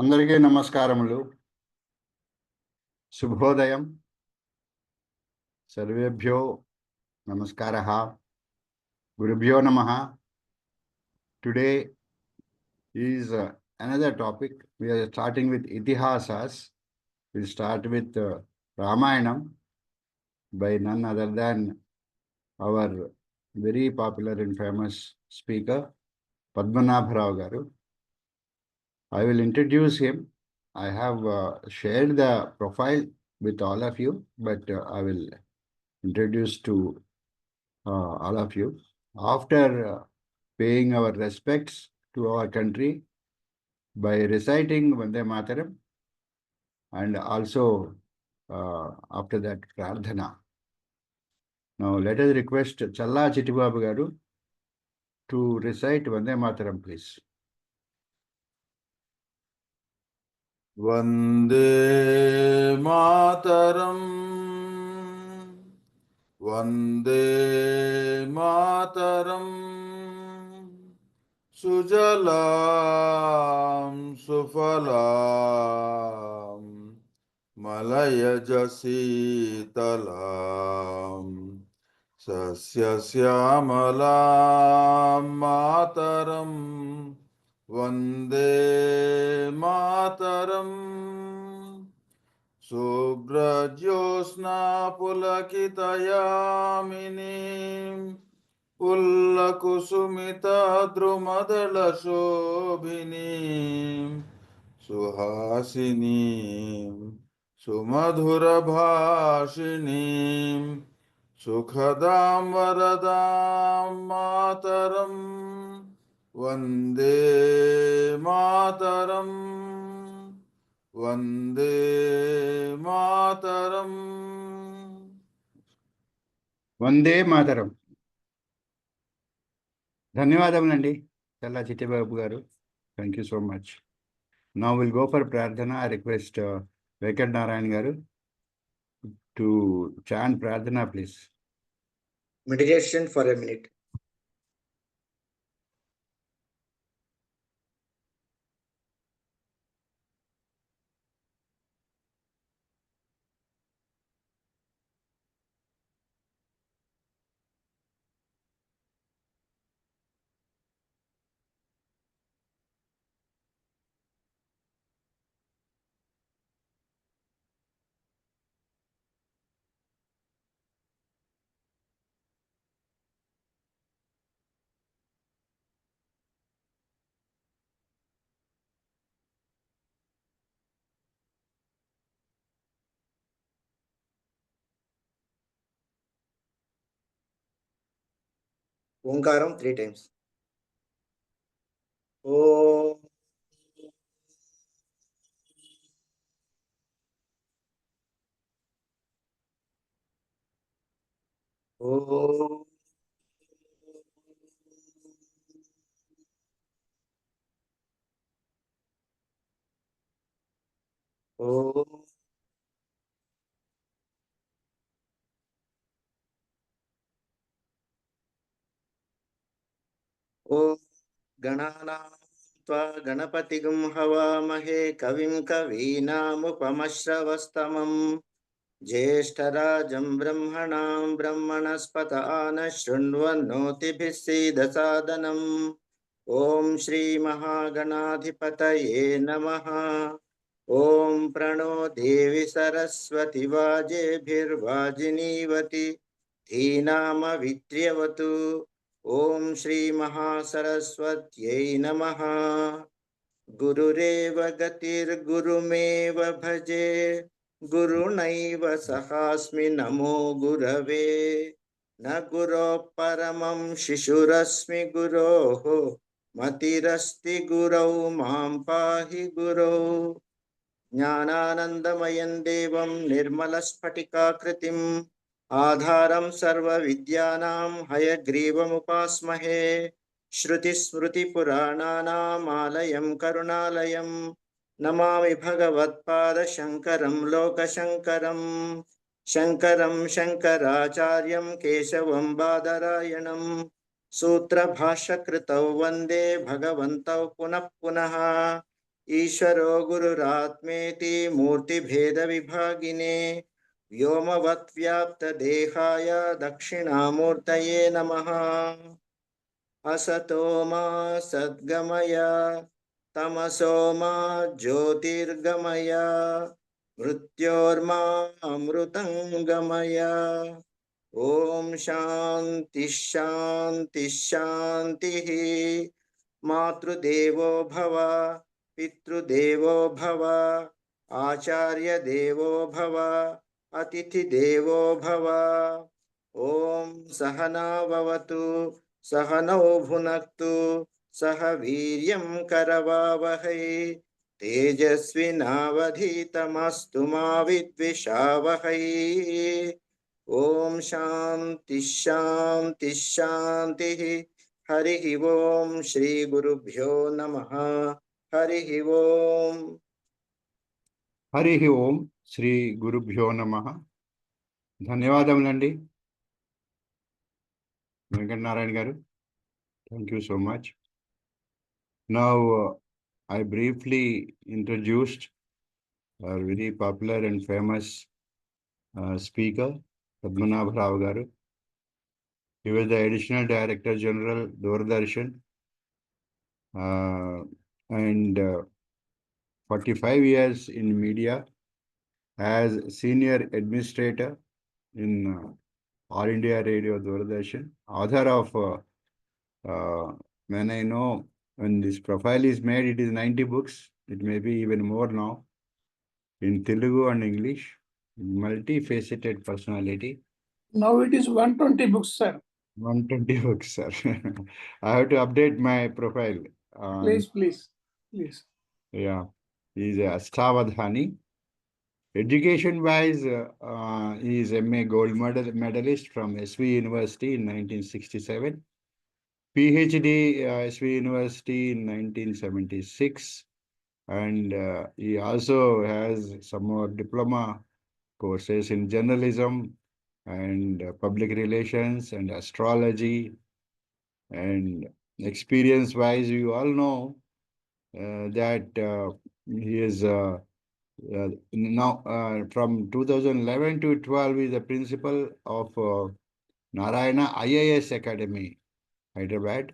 అందరికీ నమస్కారములు. శుభోదయం. సర్వేభ్యో నమస్కారః. గురుభ్యో నమః. Today is another topic. We are starting with Itihasas. We'll start with Ramayanam by none other than our very popular and famous speaker, Padmanabha garu. I will introduce him. I have shared the profile with all of you, but I will introduce to all of you. After paying our respects to our country by reciting Vande Mataram, and also after that Prarthana. Now let us request Challa Chittibabu garu to recite Vande Mataram, please. Vande Mataram, Vande Mataram, Sujalam Sufalam, Malayajasitalam, Sasyasyaamalam Mataram, Vande Mataram. Subrajyosna pulakitayaminim Pullakusumita drumadala shobhinim Suhasinim Sumadhura bhashinim Sukhadam varadam Mataram Vande Mataram Vande Mataram. Vande Mataram. ధన్యవాదములండి చల్లా చిట్టిబాబు గారు. Thank you so much. Now we'll go for Prarthana. I request Venkat Narayan garu to chant Prarthana, please. Meditation for a minute. Omkaram 3 times. Om. Om. Om. Om. Gananam tva ganapatigam havamahe kavim kavinamupamasravastamam ज्येष्ठराजं ब्रह्मणां ब्रह्मणस्पत आनशृण्वन्नोतिभिस्सीदसादनम् ॐ श्रीमहागणाधिपतये नमः। ॐ प्रणो देवी सरस्वती वाजेभिर्वाजिनीवति धीनामवित्र्यवतु। ॐ श्रीमहासरस्वत्यै नमः। गुरुरेव गतिर्गुरुमेव भजे गुरुनैव सहास्मि नमो गुरवे। न गुरोः परमं शिशुरस्मि गुरोः मतिरस्ति गुरौ मां पाहि गुरौ। ज्ञानानन्दमयं देवं निर्मलस्फटिकाकृतिम् आधारं सर्वविद्यानां हयग्रीवमुपास्महे। श्रुतिस्मृतिपुराणानाम् आलयं करुणालयं नमामि भगवत्पादशङ्करं लोकशङ्करं। शङ्करं शङ्कराचार्यं केशवं बादरायणं सूत्रभाष्यकृतौ वन्दे भगवन्तौ पुनः पुनः। ईश्वरो गुरुरात्मेति मूर्तिभेदविभागिने व्योमवद्व्याप्तदेहाय दक्षिणामूर्तये नमः। असतो मा सद्गमय तमसो मा ज्योतिर्गमय मृत्योर्मा अमृतं ओम शांति शांति शांति। मातृदेवो भव पितृदेवो भव आचार्य देवो भव अतिथि देवो भव। ओम सहना भवतु सहनौ भुनक्तु सह वीर्यं करवावहै तेजस्विनावधीतमस्तु मा विद्विषावहै। ओम शांति शांति शांति। हरि ओम श्री गुरुभ्यो नमः। हरि ओम। హరి ఓం శ్రీ గురుభ్యో నమః. ధన్యవాదములండి Venkatanarayana garu. Thank you so much. Now I briefly introduced our very popular and famous speaker Padmanabha Rao garu. He was the Additional Director General, Doordarshan, and 45 years in media as Senior Administrator in All India Radio Doordarshan, author of, when I know, when this profile is made, it is 90 books. It may be even more now, in Telugu and English, multifaceted personality. Now it is 120 books, sir. 120 books, sir. I have to update my profile. Please. Yeah, he's a Astavadhani. Education-wise, he is MA Gold medalist from SV University in 1967, PhD SV University in 1976, and he also has some more diploma courses in journalism and public relations and astrology. And experience-wise, you all know that he is now from 2011 to 12 is the principal of Narayana IAS Academy, Hyderabad,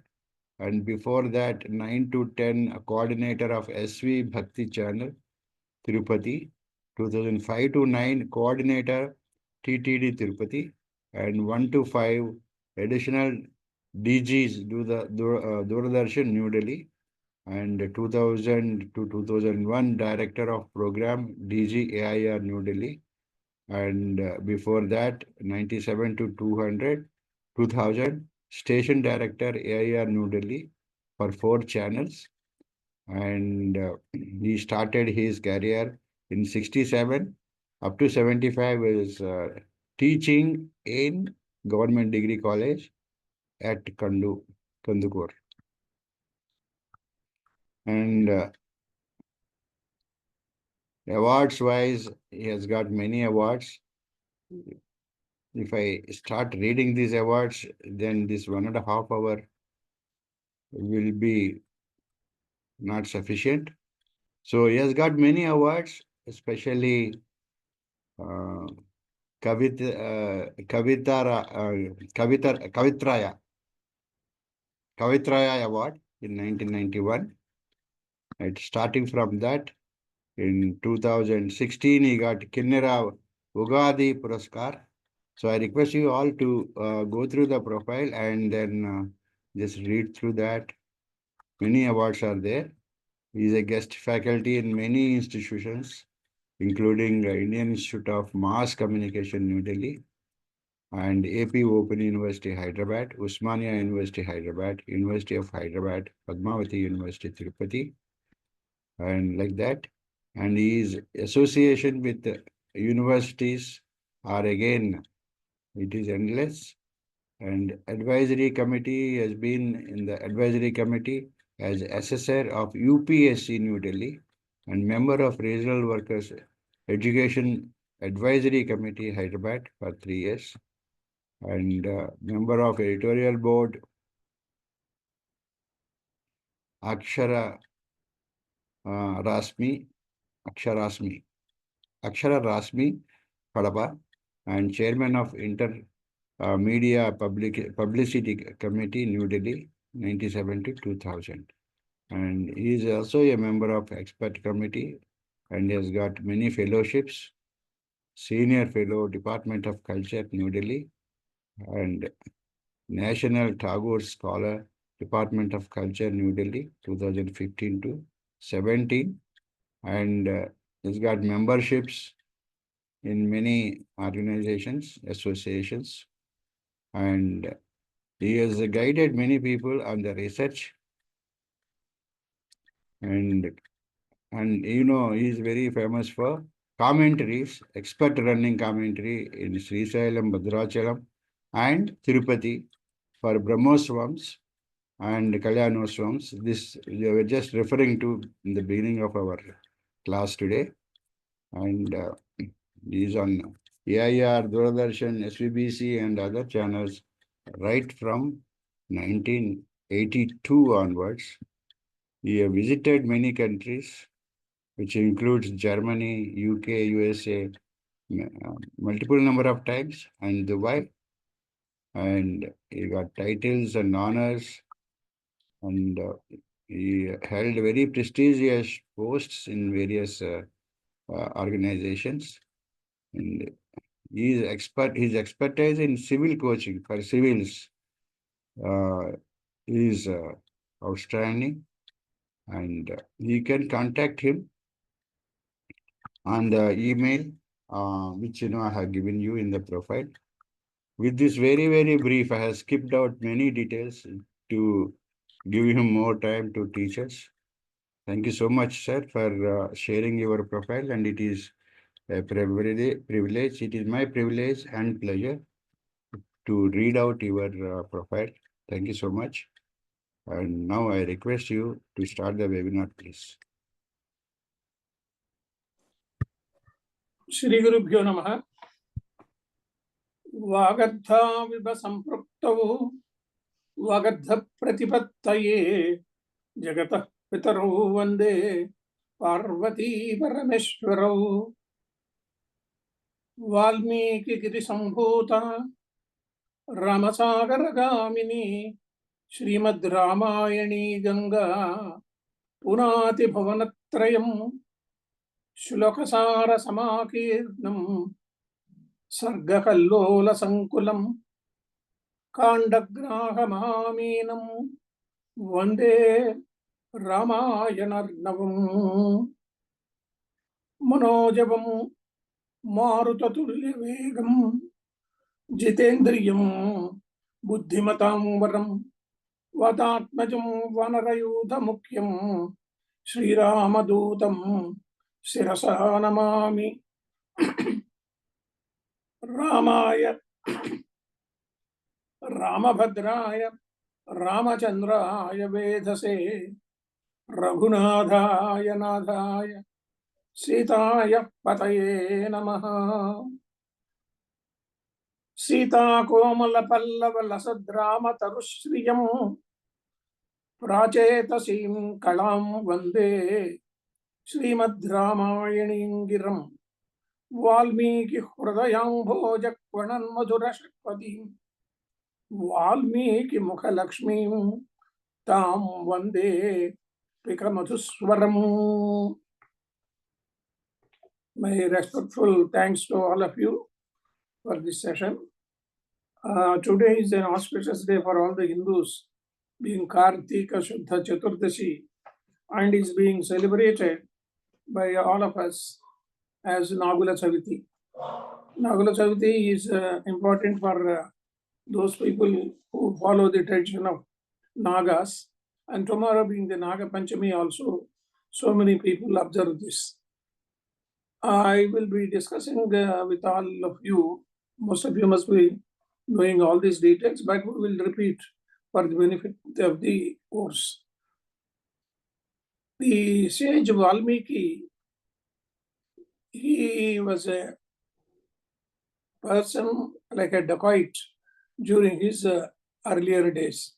and before that 9 to 10 a coordinator of SV Bhakti Channel, Tirupati, 2005 to 9 coordinator TTD Tirupati, and 1 to 5 additional DGs do the Doordarshan New Delhi, and 2000 to 2001 director of program DG AIR New Delhi, and before that 97 to 2000 station director AIR New Delhi for 4 channels, and he started his career in 67 up to 75 is teaching in government degree college at Kandukur. And awards wise, he has got many awards. If I start reading these awards, then this 1.5 hour will be not sufficient. So he has got many awards, especially Kavitraya Award in 1991. And starting from that, in 2016, he got Kinnera Ugadi Puraskar. So I request you all to go through the profile and then just read through that. Many awards are there. He is a guest faculty in many institutions, including Indian Institute of Mass Communication, New Delhi, and AP Open University, Hyderabad, Usmania University, Hyderabad, University of Hyderabad, Padmavati University, Tirupati, and like that. And his association with universities are again, it is endless. And advisory committee has been in the advisory committee as assessor of UPSC New Delhi and member of Regional Workers Education Advisory Committee Hyderabad for 3 years, and member of editorial board Akshara Rasmi, Akshara Rasmi Kadapa, and Chairman of Media Publicity Committee, New Delhi, 97 to 2000. And he is also a member of Expert Committee and has got many fellowships, Senior Fellow, Department of Culture, New Delhi, and National Tagore Scholar, Department of Culture, New Delhi, 2015 to 17. And he's got memberships in many organizations, associations, and he has guided many people on the research. And you know, he is very famous for commentaries, expert running commentary in Srisailam, Bhadrachalam, and Tirupati for Brahmoswams and Kalyanoswams. This we were just referring to in the beginning of our class today. And is on AIR, Doordarshan, SVBC, and other channels right from 1982 onwards. He has visited many countries, which includes Germany, UK, USA, multiple number of times, and Dubai. And he got titles and honors, and he held very prestigious posts in various organizations. And his expertise in civil coaching for civils is outstanding, and you can contact him on the email which I have given you in the profile. With this very brief, I have skipped out many details to give him more time to teach us. Thank you so much, sir, for sharing your profile, and it is a privilege. It is my privilege and pleasure to read out your profile. Thank you so much. And now I request you to start the webinar, please. Shri Gurubhyo Namaha. Vagadha Vibha Sampruktavu Vagadha Pratipattaye Jagatah Pitaru Vande Parvati Parameshwarau Valmiki Giri Sambhuta Ramasagaragamini Srimad Ramayani Ganga Punati Bhavanatrayam Shulakasara Samakirnam Sargakallola Sankulam Kandagrahamaaminam Vande Ramayanarnavam Manojabam Marutatulyavegam Jitendriyam Buddhimatam Varam Vadatmajam Vanarayudha Sri Ramadutam Sirasa Namami Ramaya Ramabhadraya Ramachandraya Vedase Raghunadhaya Nadhaya Sitaya Pataye Namaha Sita Komala Pallava Lasadrama Tarushriyam Prachetasim Kalam Vande Srimad Ramayaningiram Valmiki Hridayam Bhojakvanan Madhurashakpadim Valmiki Mukhalakshmim Tam Vande Pikamadhuswaram. My respectful thanks to all of you for this session. Today is an auspicious day for all the Hindus, being Kartika Shuddha Chaturdashi, and is being celebrated by all of us as Nagula Chaviti. Nagula Chaviti is important for those people who follow the tradition of Nagas, and tomorrow being the Naga Panchami also, so many people observe this. I will be discussing with all of you. Most of you must be knowing all these details, but we will repeat for the benefit of the course. The sage Valmiki, he was a person like a dacoit during his earlier days.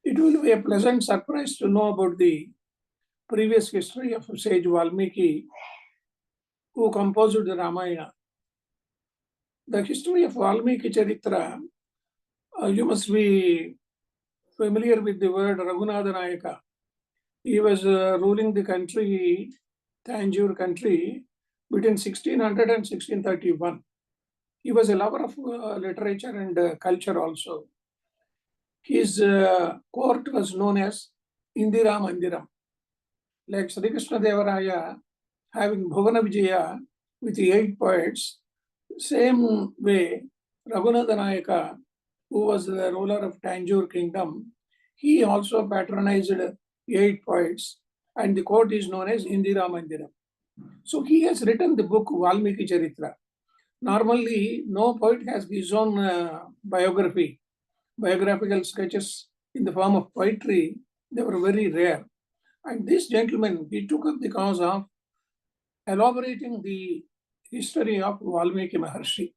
It will be a pleasant surprise to know about the previous history of sage Valmiki, who composed the Ramayana. The history of Valmiki Charitra, you must be familiar with the word Raghunatha Nayaka. He was ruling the country, Tanjore country, between 1600 and 1631. He was a lover of literature and culture also. His court was known as Indira Mandiram. Like Sri Krishna Devaraya having Bhuvana Vijaya with 8 poets, same way Raghunatha Nayaka, who was the ruler of Tanjore kingdom, he also patronized 8 poets, and the court is known as Indira Mandiram. So he has written the book Valmiki Charitra. Normally, no poet has his own biographical sketches in the form of poetry. They were very rare. And this gentleman, he took up the cause of elaborating the history of Valmiki Maharshi.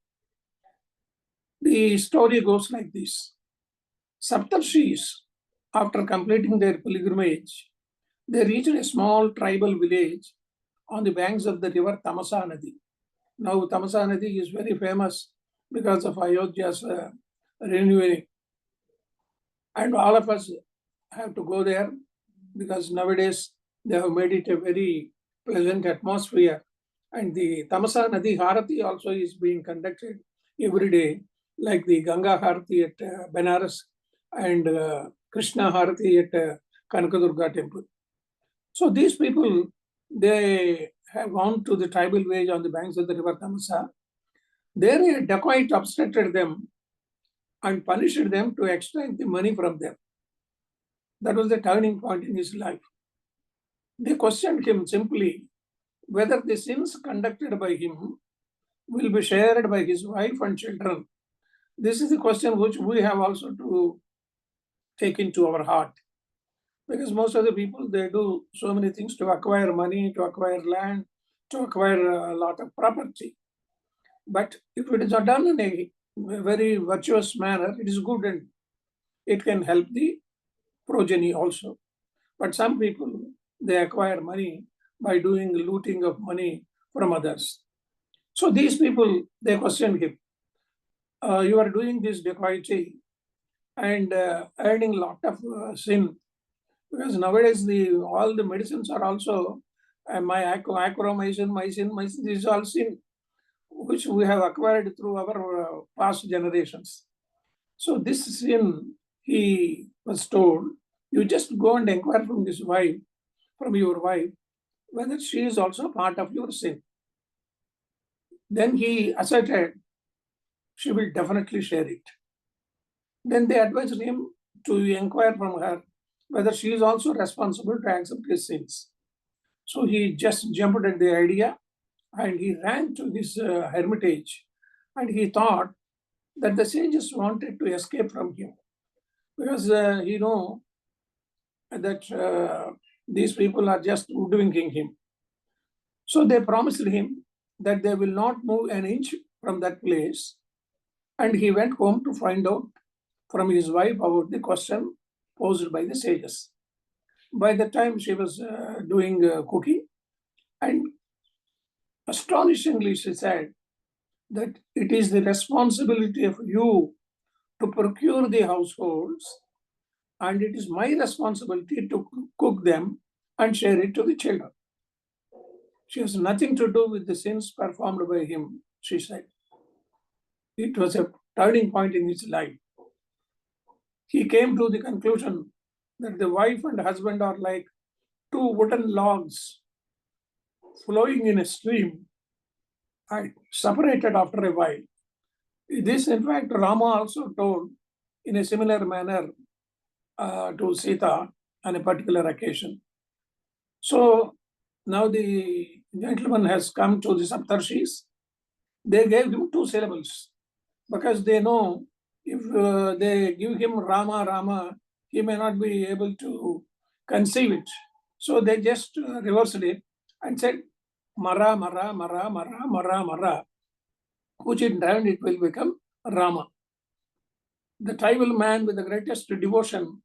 The story goes like this. Saptarshis, after completing their pilgrimage, they reached a small tribal village on the banks of the river Tamasa Nadi. Now, Tamasa Nadi is very famous because of Ayodhya's renewing. And all of us have to go there because nowadays they have made it a very pleasant atmosphere. And the Tamasa Nadi Harati also is being conducted every day, like the Ganga Harati at Benares and Krishna Harati at Kanakadurga temple. So these people, they have gone to the tribal village on the banks of the river Tamasa. There a dacoit obstructed them and punished them to extract the money from them. That was the turning point in his life. They questioned him simply whether the sins conducted by him will be shared by his wife and children. This is the question which we have also to take into our heart. Because most of the people, they do so many things to acquire money, to acquire land, to acquire a lot of property. But if it is not done in a very virtuous manner, it is good and it can help the progeny also. But some people, they acquire money by doing looting of money from others. So these people, they questioned him. You are doing this dacoity and earning a lot of sin. Because nowadays all the medicines are also acromycin, this is all sin, which we have acquired through our past generations. So this sin, he was told, you just go and inquire from your wife, whether she is also part of your sin. Then he asserted she will definitely share it. Then they advised him to inquire from her whether she is also responsible to accept his sins. So he just jumped at the idea and he ran to his hermitage, and he thought that the sages wanted to escape from him because he knew that these people are just hoodwinking him. So they promised him that they will not move an inch from that place, and he went home to find out from his wife about the question posed by the sages. By the time she was doing cooking, and astonishingly she said that it is the responsibility of you to procure the households, and it is my responsibility to cook them and share it to the children. She has nothing to do with the sins performed by him, she said. It was a turning point in his life. He came to the conclusion that the wife and husband are like 2 wooden logs flowing in a stream and separated after a while. This, in fact, Rama also told in a similar manner to Sita on a particular occasion. So now the gentleman has come to the Saptarshis. They gave him 2 syllables because they know if they give him Rama, he may not be able to conceive it. So they just reversed it and said, Mara, which in turn it will become Rama. The tribal man with the greatest devotion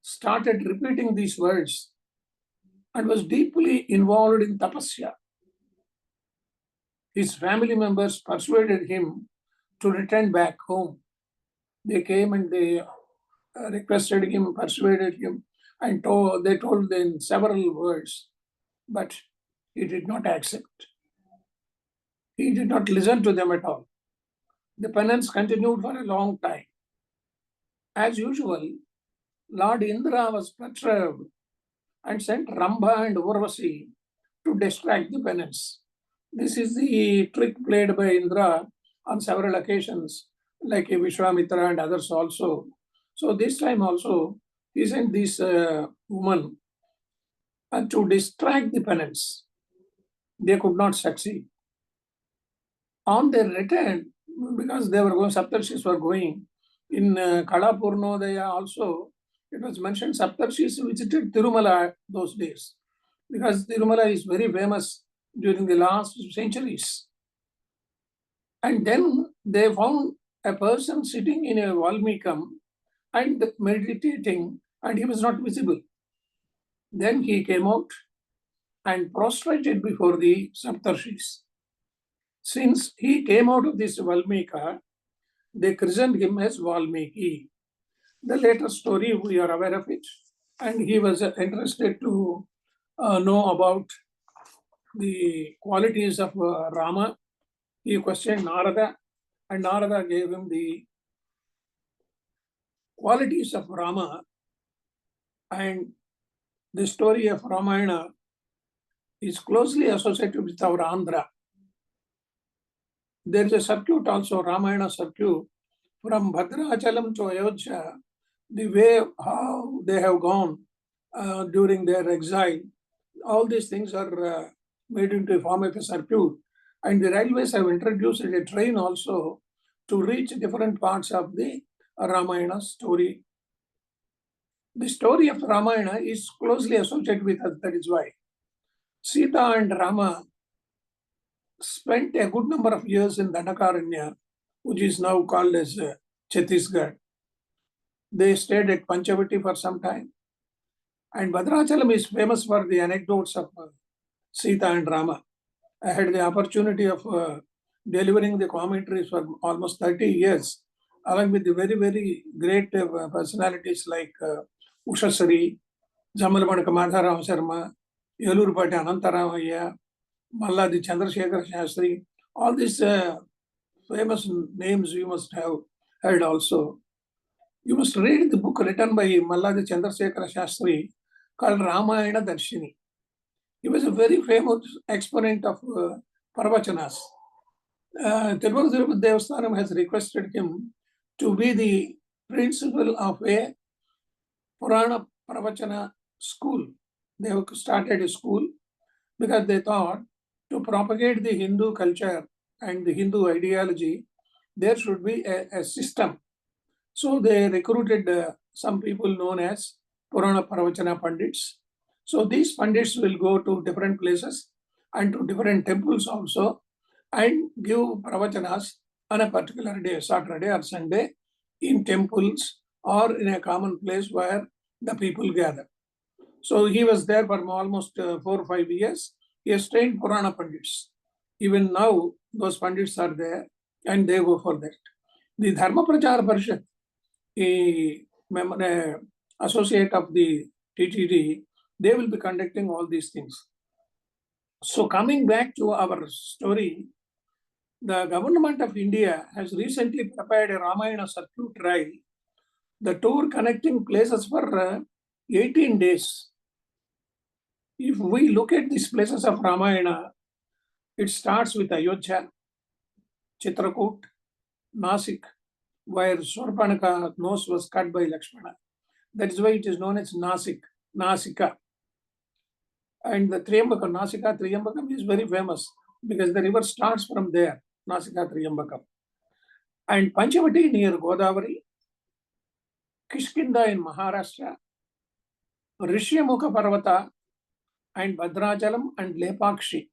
started repeating these words and was deeply involved in tapasya. His family members persuaded him to return back home. They came and they requested him, persuaded him, and they told in several words, but he did not accept. He did not listen to them at all. The penance continued for a long time. As usual, Lord Indra was perturbed and sent Ramba and Urvasi to distract the penance. This is the trick played by Indra on several occasions, like Vishwamitra and others also. So this time also, he sent this woman to distract the penance. They could not succeed. On their return, because they were going, Saptarshis were going, in Kalapurnodaya also, it was mentioned Saptarshis visited Tirumala those days, because Tirumala is very famous during the last centuries. And then they found a person sitting in a Valmikam and meditating, and he was not visible. Then he came out and prostrated before the Saptarshis. Since he came out of this Valmika, they christened him as Valmiki. The later story, we are aware of it, and he was interested to know about the qualities of Rama. He questioned Narada, and Narada gave him the qualities of Rama. And the story of Ramayana is closely associated with our Andhra. There is a circuit also, Ramayana circuit, from Bhadrachalam to Ayodhya, the way how they have gone during their exile. All these things are made into a form of a circuit. And the railways have introduced a train also to reach different parts of the Ramayana story. The story of Ramayana is closely associated with us, that is why. Sita and Rama spent a good number of years in Dandakaranya, which is now called as Chhattisgarh. They stayed at Panchavati for some time. And Bhadrachalam is famous for the anecdotes of Sita and Rama. I had the opportunity of delivering the commentaries for almost 30 years, along with the very, very great personalities like Ushasari, Jamalmanaka Madharam Sharma, Yelurupati Anantaramaya, Malladi Chandrasekhar Shastri. All these famous names you must have heard also. You must read the book written by Malladi Chandrasekhar Shastri called Ramayana Darshini. He was a very famous exponent of Parvachanas. Tirupati Tirupati Devasthanam has requested him to be the principal of a Purana Pravachana school. They have started a school because they thought to propagate the Hindu culture and the Hindu ideology, there should be a system. So they recruited some people known as Purana Pravachana Pandits. So these Pandits will go to different places and to different temples also and give Pravachanas on a particular day, Saturday or Sunday, in temples or in a common place where the people gather. So he was there for almost 4 or 5 years. He has trained Purana Pandits. Even now, those Pandits are there and they go for that. The Dharma Prachara Parishad, a associate of the TTD, they will be conducting all these things. So coming back to our story, the government of India has recently prepared a Ramayana circuit trail, the tour connecting places for 18 days. If we look at these places of Ramayana, it starts with Ayodhya, Chitrakoot, Nasik, where Shurpanaka nose was cut by Lakshmana. That is why it is known as Nasika. And the Triambakam, Nasika Triambakam is very famous because the river starts from there, Nasika Triambakam. And Panchavati near Godavari, Kishkinda in Maharashtra, Rishyamukha Parvata, and Bhadrachalam and Lepakshi.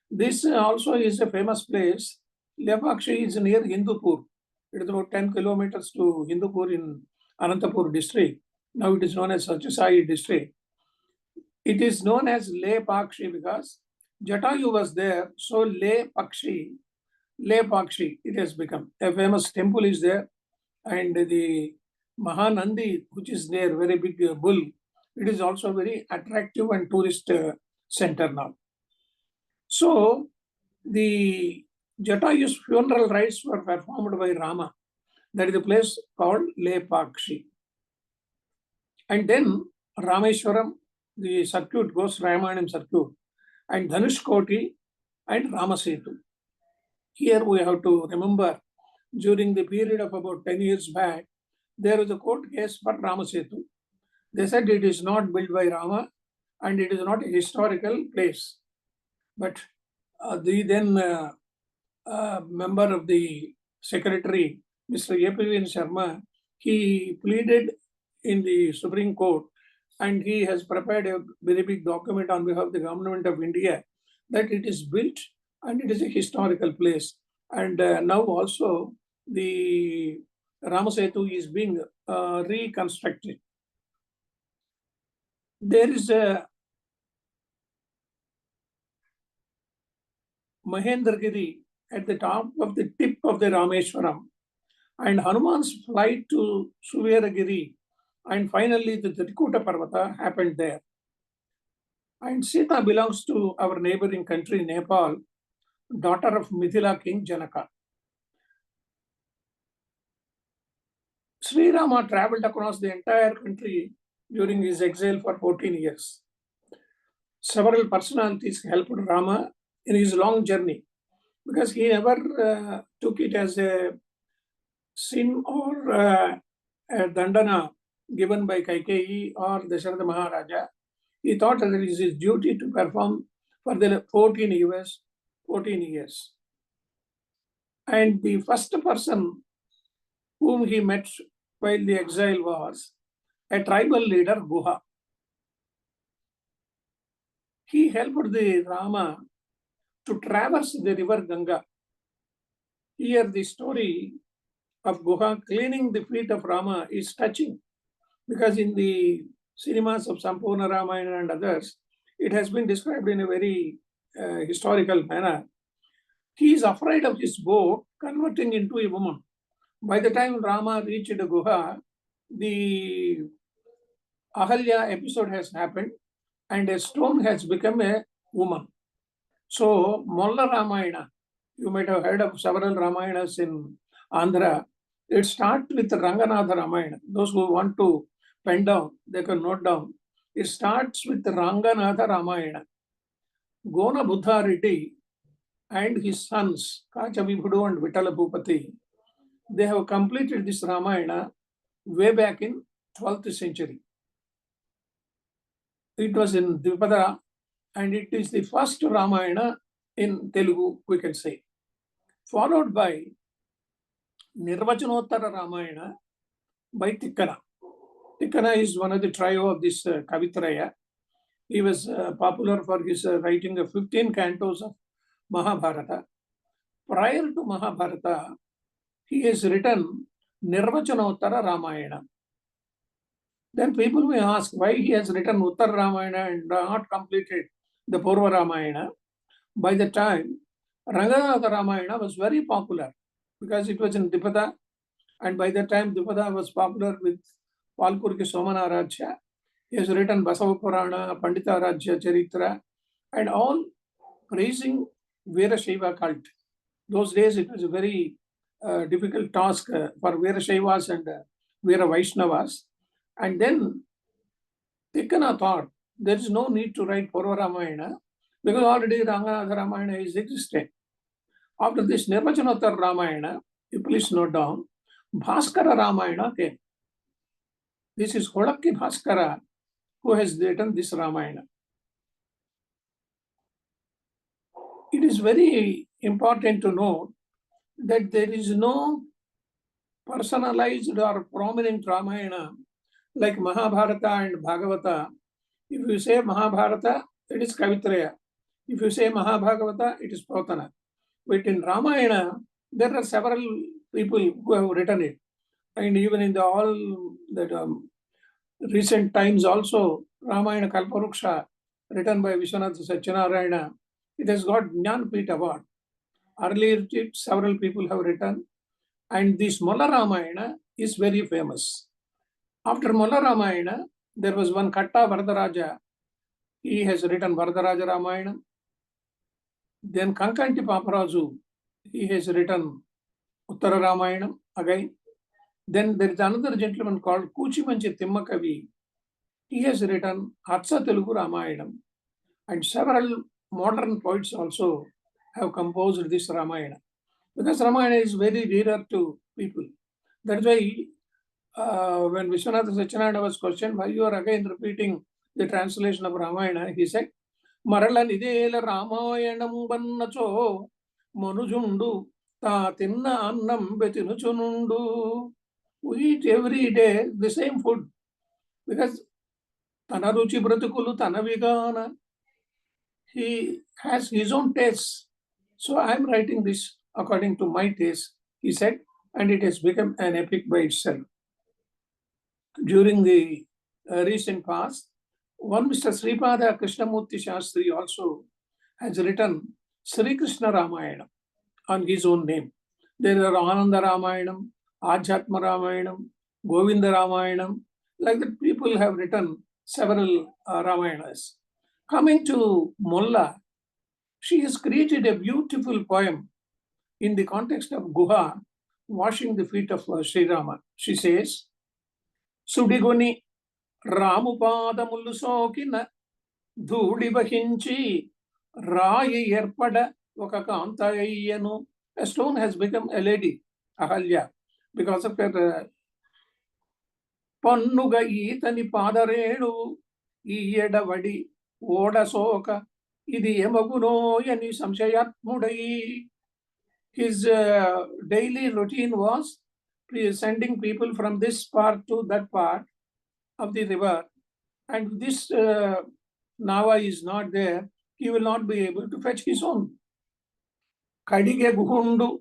This also is a famous place. Lepakshi is near Hindupur. It is about 10 kilometers to Hindupur in Anantapur district. Now it is known as Satyasai district. It is known as Le Pakshi because Jatayu was there, so Le Pakshi, it has become. A famous temple is there, and the Mahanandi, which is there, very big bull, it is also very attractive and tourist center now. So the Jatayu's funeral rites were performed by Rama. That is the place called Le Pakshi. And then Rameshwaram, the circuit goes Ramayanam circuit, and Dhanushkoti and Ramasetu. Here we have to remember, during the period of about 10 years back, there was a court case for Ramasetu. They said it is not built by Rama and it is not a historical place. But the then member of the secretary, Mr. A.P.V. Sharma, he pleaded in the Supreme Court, and he has prepared a very big document on behalf of the government of India that it is built and it is a historical place. And now also the Ramasetu is being reconstructed. There is a Mahendragiri at the top of the tip of the Rameshwaram, and Hanuman's flight to Suvyaragiri, and finally the Trikuta Parvata happened there. And Sita belongs to our neighboring country, Nepal, daughter of Mithila king Janaka. Sri Rama traveled across the entire country during his exile for 14 years. Several personalities helped Rama in his long journey because he never took it as a sin or a dandana given by Kaikeyi or Dasharatha Maharaja. He thought that it is his duty to perform for the 14 years. And the first person whom he met while the exile was a tribal leader, Guha. He helped the Rama to traverse the river Ganga. Here the story of Guha cleaning the feet of Rama is touching, because in the cinemas of Sampurna Ramayana and others, it has been described in a very historical manner. He is afraid of his boat converting into a woman. By the time Rama reached Guha, the Ahalya episode has happened and a stone has become a woman. So, Molla Ramayana, you might have heard of several Ramayanas in Andhra. It starts with Ranganatha Ramayana. Those who want to pen down, they can note down. It starts with Ranganatha Ramayana. Gona Buddha Reddy and his sons, Kachavibhudu and Vitala Bhupati, they have completed this Ramayana way back in 12th century. It was in Dvipada, and it is the first Ramayana in Telugu, we can say. Followed by Nirvachanottara Ramayana by Tikkana. Tikkana is one of the trio of this Kavitraya. He was popular for his writing of 15 cantos of Mahabharata. Prior to Mahabharata, he has written Nirvachanottara Ramayana. Then people may ask why he has written Uttar Ramayana and not completed the Purva Ramayana. By the time, Ranganatha Ramayana was very popular because it was in Dvipada, and by the time Dvipada was popular with Palkurki Somanarajya, he has written Basava Purana, Pandita Rajya Charitra, and all praising Veerashaiva cult. Those days it was a very difficult task for Veerashaivas and Veera Vaishnavas. And then Tikkana thought there is no need to write Purva Ramayana because already Ranganatha Ramayana is existing. After this Nirvachanottara Ramayana, you please note down, Bhaskara Ramayana came. This is Hodakki Bhaskara who has written this Ramayana. It is very important to note that there is no personalized or prominent Ramayana like Mahabharata and Bhagavata. If you say Mahabharata, it is Kavitraya. If you say Mahabhagavata, it is Prautana. But in Ramayana, there are several people who have written it. And even in the recent times also, Ramayana Kalparuksha written by Vishwanath Satyanarayana. It has got Jnanpith Award. Earlier, several people have written, and this Malla Ramayana is very famous. After Malla Ramayana, there was one Katta Varadaraja. He has written Varadaraja Ramayana. Then Kankanti Paparaju, he has written Uttara Ramayana again. Then there is another gentleman called Kuchimanchi Timmakavi. He has written Hatsa Telugu Ramayana. And several modern poets also have composed this Ramayana. Because Ramayana is very dear to people. That's why when Vishwanath Satyanarayana was questioned why you are again repeating the translation of Ramayana, he said, Marala Nidela Ramayanam Bannacho Manujundu Ta Tinna Annam Betinuchunundu. We eat every day the same food because Tana Ruchi Bratukulu Tana Vigana. He has his own tastes. So I am writing this according to my taste, he said, and it has become an epic by itself. During the recent past, one Mr. Sripada Krishnamurti Shastri also has written Sri Krishna Ramayana on his own name. There are Ananda Ramayanam, Adhyatma Ramayanam, Govinda Ramayanam. Like that, people have written several Ramayanas. Coming to Mulla, she has created a beautiful poem in the context of Guha, washing the feet of Sri Rama. She says, Sudigoni Ramupada Mulusokina Dhudi Bahinchi Rayi Yerpada Vakakantayanu. A stone has become a lady, Ahalya, because of her Pannuga Itani Padarenu Iedavadi Oda Soka Idi Emaguno Yani Samshayat Mudai. His daily routine was sending people from this part to that part of the river. And this Nava is not there, he will not be able to fetch his own. Kadige Guhundu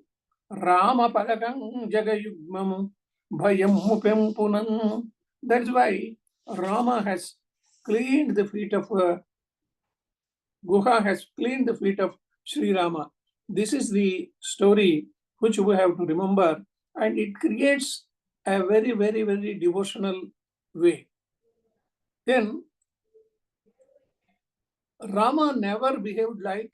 Rama Palakang Jagayugmamu Bhayam Mupempunam. That's why Rama has cleaned the feet of Guha has cleaned the feet of Sri Rama. This is the story which we have to remember, and it creates a very, very, very devotional way. Then Rama never behaved like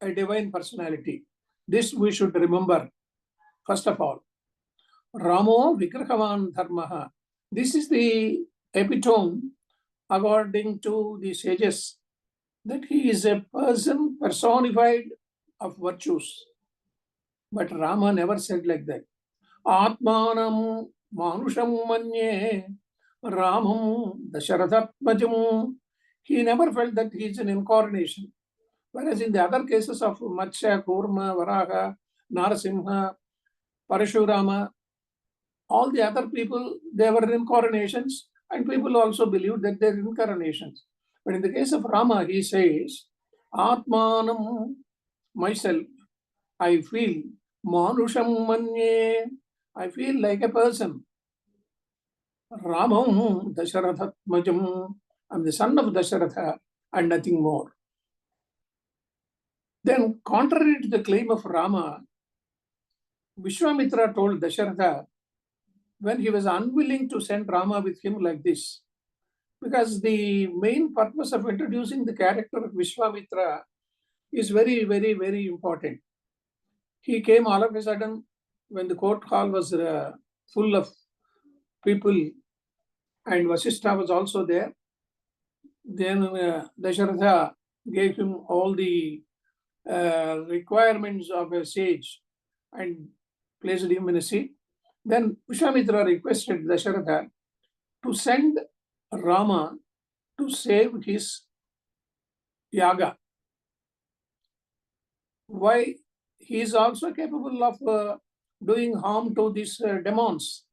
a divine personality. This we should remember, first of all. Ramo Vigrahavan Dharmaha. This is the epitome, according to the sages, that he is a person personified of virtues. But Rama never said like that. Atmanam Manusham Manye Ramam Dasharathatmajam. He never felt that he is an incarnation. Whereas in the other cases of Matsya, Kurma, Varaha, Narasimha, Parashurama, all the other people, they were incarnations, and people also believed that they are incarnations. But in the case of Rama, he says, Atmanam, myself, I feel, Manusham Manye, I feel like a person. Ramam Dasharathatmajam, I'm the son of Dasharatha and nothing more. Then, contrary to the claim of Rama, Vishwamitra told Dasharatha, when he was unwilling to send Rama with him like this, because the main purpose of introducing the character of Vishwamitra is very, very, very important. He came all of a sudden when the court hall was full of people, and Vasishtha was also there. Then Dasharatha gave him all the requirements of a sage and placed him in a seat. Then Vishwamitra requested Dasharatha to send Rama to save his yaga. Why? He is also capable of doing harm to these demons,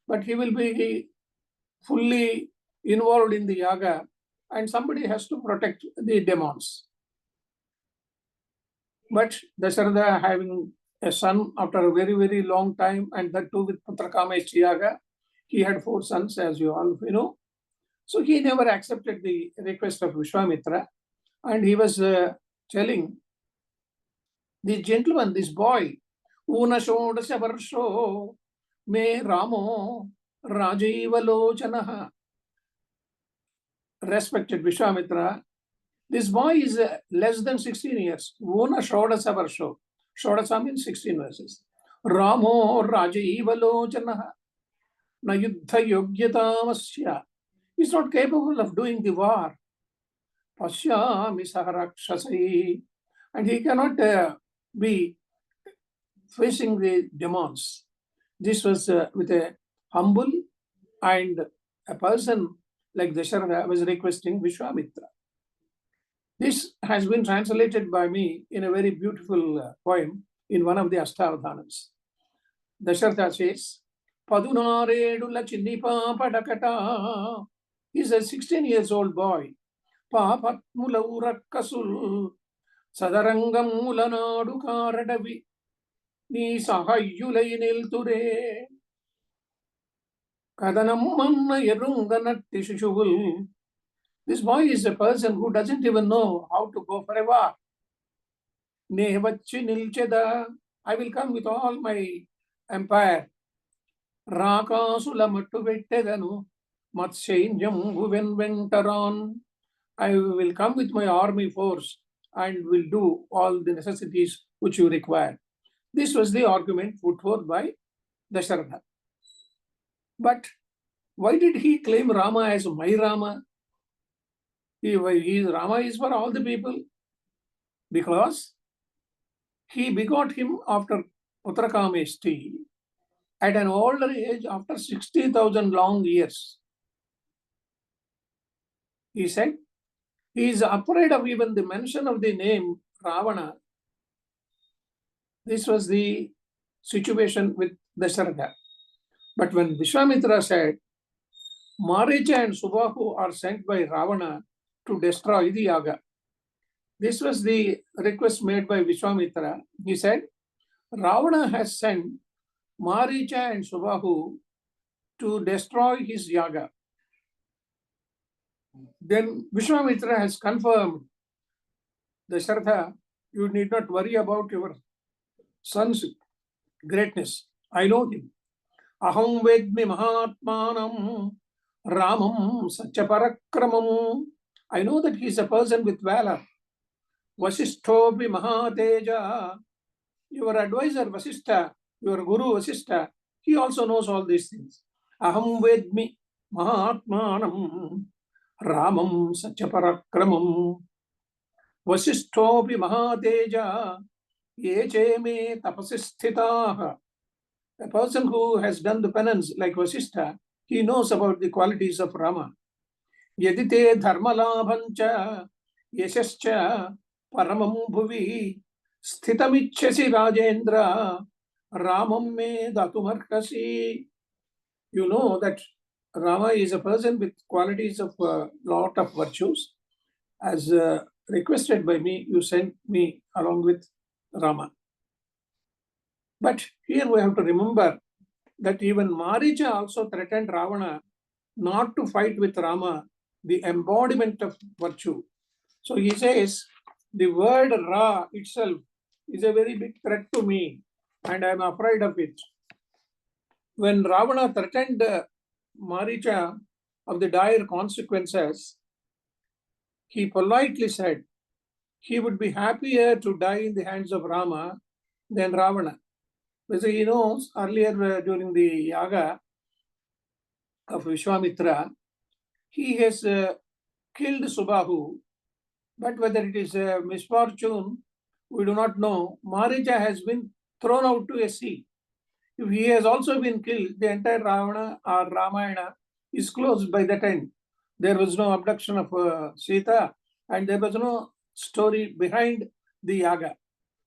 but he will be fully involved in the yaga, and somebody has to protect the demons. But Dasharatha, having a son after a very, very long time, and that too with Putrakama yaga, he had 4 sons, as you all know. So he never accepted the request of Vishwamitra. And he was telling this gentleman, this boy, Una Shodasya Varsho Me Ramo Rajaiva. Respected Vishwamitra, this boy is less than 16 years. Una Shodasya Varsho. Shodasa means 16 verses. Ramo Rajaiva Lochana Na Yuddha Yogyatamasya. He's not capable of doing the war. Pashyami Saharakshasai. And he cannot be facing the demons. This was with a humble and a person like Dasharatha was requesting Vishwamitra. This has been translated by me in a very beautiful poem in one of the Astavadhanams. Dasharatha says, Padunaredula Chinnipa Padakata. He's a 16 years old boy. Papatmula Urakasul Sadarangam Mulanadu Karadavi Ni Sahayulainil Ture Kadanammanna Yerunganatti Shishuvul. This boy is a person who doesn't even know how to go for a war. Nevachi Nilcheda. I will come with all my empire. Rakasula Mattu Vettedanu Matsainyam Guven Ventaran. I will come with my army force and will do all the necessities which you require. This was the argument put forth by Dasharatha. But why did he claim Rama as my Rama? Rama is for all the people. Because he begot him after Uttarakameshti at an older age after 60,000 long years. He said, he is afraid of even the mention of the name Ravana. This was the situation with Dasharatha. But when Vishwamitra said, Maricha and Subahu are sent by Ravana to destroy the yaga. This was the request made by Vishwamitra. He said, Ravana has sent Maricha and Subahu to destroy his yaga. Then Vishwamitra has confirmed, Dasharatha, you need not worry about your son's greatness. I know him. Aham vedmi mahatmanam ramam satyaparakramam. I know that he is a person with valor. Vasishthopi mahateja. Your advisor Vasishtha, your guru Vasishtha, he also knows all these things. Aham vedmi mahatmanam ramam satyaparakramam. Vasishthopi mahateja yeche me tapasisthitaha. A person who has done the penance like Vasishtha, he knows about the qualities of Rama. Yadite dharmalabhancha yashascha paramam bhuvi sthitamichasi rajendra ramam me datumarkasi. You know that Rama is a person with qualities of a lot of virtues. As requested by me, you sent me along with Rama. But here we have to remember that even Maricha also threatened Ravana not to fight with Rama, the embodiment of virtue. So he says, the word Ra itself is a very big threat to me, and I am afraid of it. When Ravana threatened Maricha of the dire consequences, he politely said he would be happier to die in the hands of Rama than Ravana. Because he knows earlier during the yaga of Vishwamitra, he has killed Subahu, but whether it is a misfortune, we do not know. Maricha has been thrown out to a sea. If he has also been killed, the entire Ravana or Ramayana is closed by that end. There was no abduction of Sita, and there was no story behind the yaga.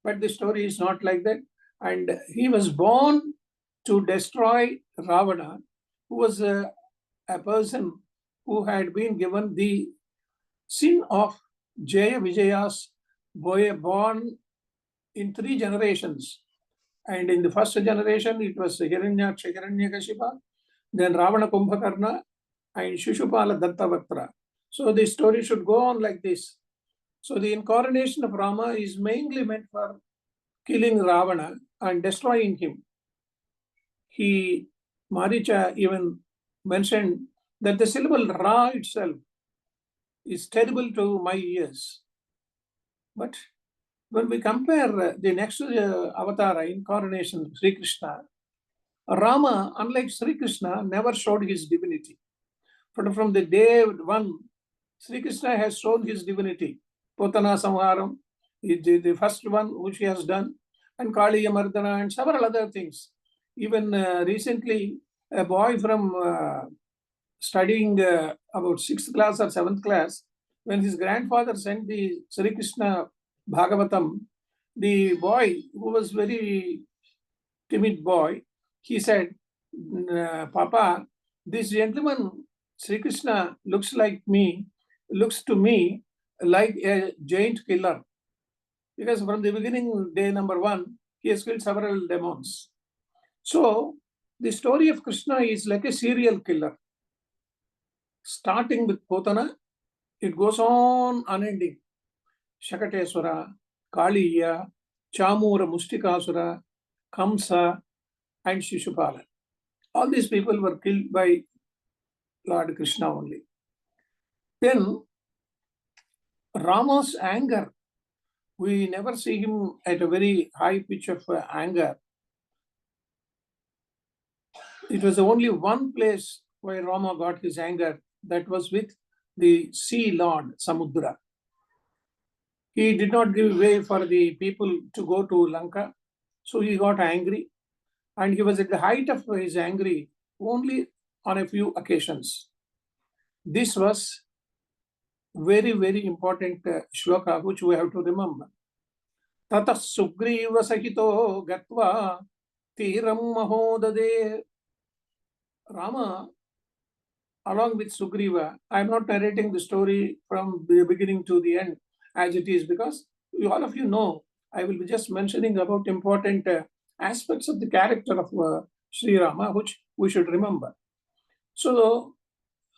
But the story is not like that. And he was born to destroy Ravana, who was a person who had been given the sin of Jaya Vijayas, born in 3 generations. And in the first generation, it was Hiranyaksha, Hiranyakashipa, then Ravana Kumbhakarna, and Shishupala Dattavatra. So the story should go on like this. So the incarnation of Rama is mainly meant for killing Ravana and destroying him. Maricha even mentioned that the syllable Ra itself is terrible to my ears. But when we compare the next avatar, incarnation, Sri Krishna, Rama, unlike Sri Krishna, never showed his divinity. But from the day one, Sri Krishna has shown his divinity. Potana Samharam, the first one which he has done, and Kali Mardana and several other things. Even recently, a boy from studying about 6th class or 7th class, when his grandfather sent the Sri Krishna Bhagavatam, the boy, who was very timid boy, he said, Papa, this gentleman, Sri Krishna, looks to me like a giant killer. Because from the beginning, day number 1, he has killed several demons. So the story of Krishna is like a serial killer. Starting with Potana, it goes on unending. Shakateswara, Kaliya, Chamura Mustikasura, Kamsa, and Shishupala. All these people were killed by Lord Krishna only. Then Rama's anger, we never see him at a very high pitch of anger. It was only one place where Rama got his anger, that was with the sea lord, Samudra. He did not give way for the people to go to Lanka, so he got angry, and he was at the height of his anger only on a few occasions. This was very, very important shloka which we have to remember. Tatah Sugriva Sahito Gatva Tiram Mahodade. Rama, along with Sugriva, I am not narrating the story from the beginning to the end as it is, because all of you know, I will be just mentioning about important aspects of the character of Sri Rama, which we should remember. So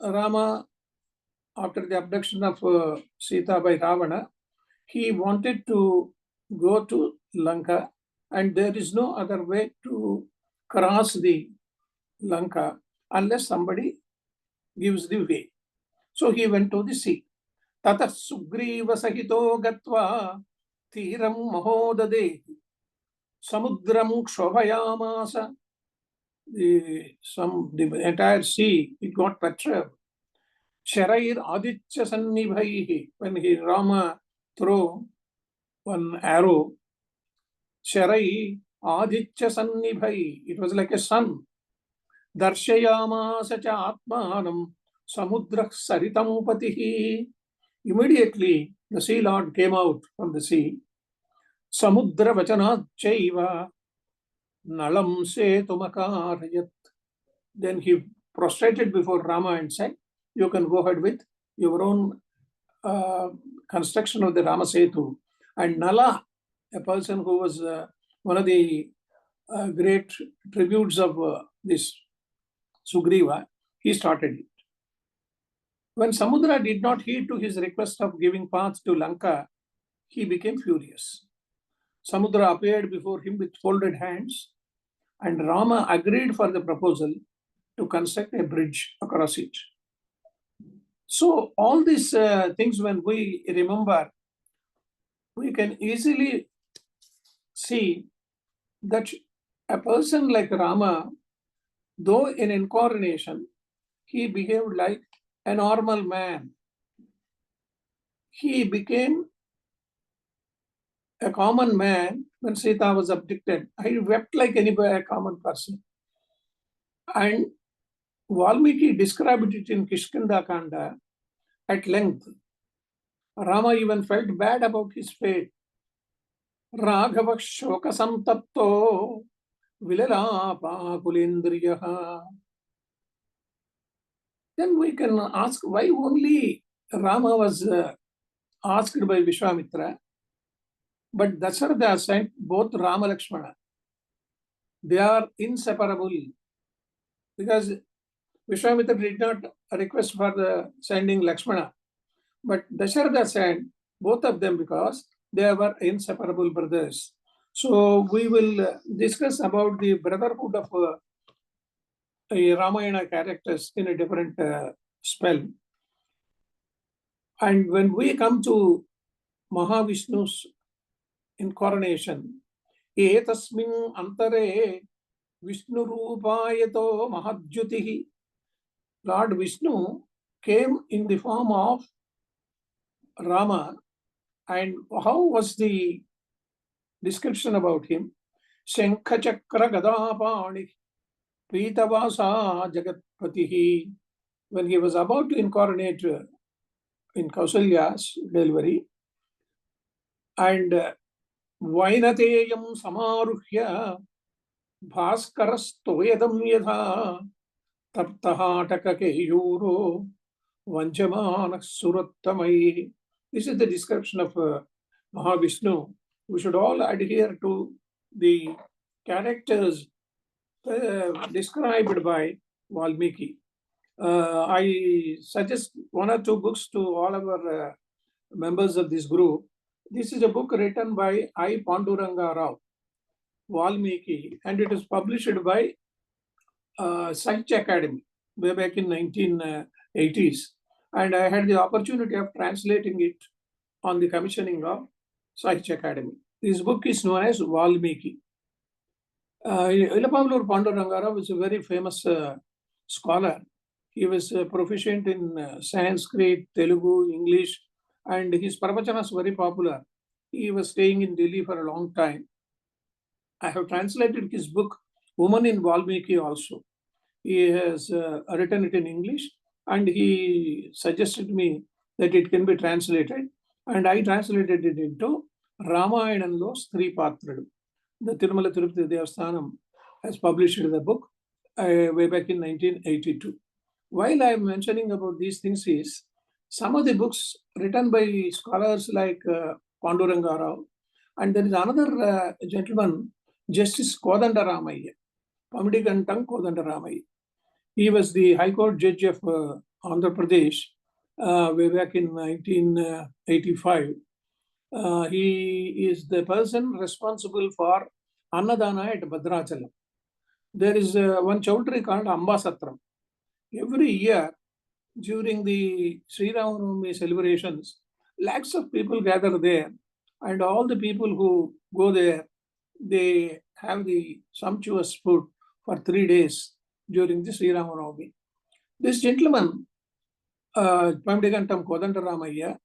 Rama, after the abduction of Sita by Ravana, he wanted to go to Lanka, and there is no other way to cross the Lanka unless somebody gives the way. So he went to the sea. Tata Sugriva Sahito Gatva Tiram Mahodade Samudram Kshovayamasa. The entire sea, it got perturbed. Sharair Aditya Sannibhaihi, when Rama threw one arrow, Sharai Aditya Sannibhai, it was like a sun. Darshayamasa cha Atmanam Samudra Saritam Patihi. Immediately, the sea lord came out from the sea. Samudra Vachanat Chaiva Nalam Setumakarayat. Then he prostrated before Rama and said, you can go ahead with your own construction of the Rama Setu. And Nala, a person who was one of the great tributes of this Sugriva, he started it. When Samudra did not heed to his request of giving path to Lanka, he became furious. Samudra appeared before him with folded hands, and Rama agreed for the proposal to construct a bridge across it. So all these things, when we remember, we can easily see that a person like Rama, though in incarnation, he behaved like a normal man. He became a common man when Sita was abducted. I wept like anybody, a common person. And Valmiki described it in Kishkinda Kanda at length. Rama even felt bad about his fate. Raghava shoka samtapto vilalapa kulendriyaha. Then we can ask why only Rama was asked by Vishwamitra, but Dasharatha sent both Rama and Lakshmana. They are inseparable, because Vishwamitra did not request for the sending Lakshmana, but Dasharatha sent both of them, because they were inseparable brothers. So we will discuss about the brotherhood of Ramayana characters in a different spell. And when we come to Mahavishnu's incarnation, etasmin antare Vishnu Rupayato Mahadjutihi, Lord Vishnu came in the form of Rama. And how was the description about him? Shankha Chakra Gadapani Pitavasa Jagatpatihi. When he was about to incarnate in Kausalya's delivery, and Vainateyam Samaruhya Bhaskarastoyadam Yadha Taptahatakakeyuro Vanchamanak Surattamai. This is the description of Mahavishnu. We should all adhere to the characters described by Valmiki. I suggest one or two books to all our members of this group. This is a book written by I. Panduranga Rao, Valmiki, and it is published by Sahitya Academy way back in 1980s. And I had the opportunity of translating it on the commissioning of Sahitya Academy. This book is known as Valmiki. Ilapavlur Panduranga Rao is a very famous scholar. He was proficient in Sanskrit, Telugu, English, and his pravachana was very popular. He was staying in Delhi for a long time. I have translated his book, Woman in Valmiki also. He has written it in English, and he suggested me that it can be translated. And I translated it into Ramayanamlo Sri Patradu. The Tirumala Tirupati Devasthanam has published the book way back in 1982. While I am mentioning about these things is, some of the books written by scholars like Panduranga Rao, and there is another gentleman, Justice Kodandaramaiah, Pamidigantam Kodandaramaiah. He was the High Court judge of Andhra Pradesh way back in 1985. He is the person responsible for Annadana at Bhadrachalam. There is one chowdhury called Ambasatram. Every year, during the Sri Ramanavami celebrations, lakhs of people gather there, and all the people who go there, they have the sumptuous food for 3 days during the Sri Ramanavami. This gentleman, Pamidigantam Kodandaramaiah,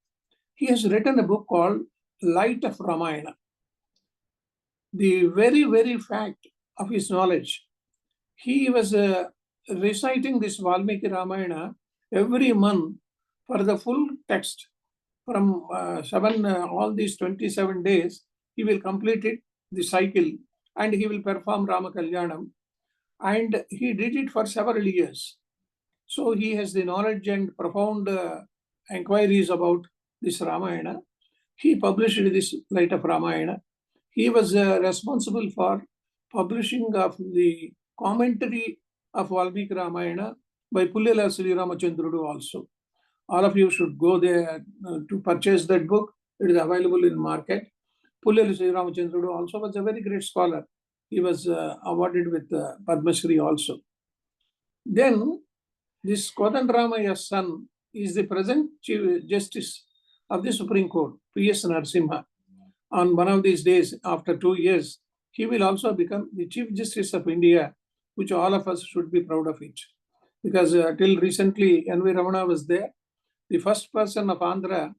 he has written a book called Light of Ramayana. The very fact of his knowledge, he was reciting this Valmiki Ramayana every month for the full text from all these 27 days. He will complete it, the cycle, and he will perform Rama Kalyanam. And he did it for several years. So he has the knowledge and profound inquiries about this Ramayana. He published this Light of Ramayana. He was responsible for publishing of the commentary of Valmiki Ramayana by Pullala Sri Ramachandrudu also. All of you should go there to purchase that book. It is available in market. Pullala Sri Ramachandrudu also was a very great scholar. He was awarded with Padma Shri also. Then this Kodandaramaiah's son is the present Chief Justice of the Supreme Court, P.S. Narasimha. On one of these days, after 2 years, he will also become the Chief Justice of India, which all of us should be proud of it. Because till recently, N.V. Ramana was there. The first person of Andhra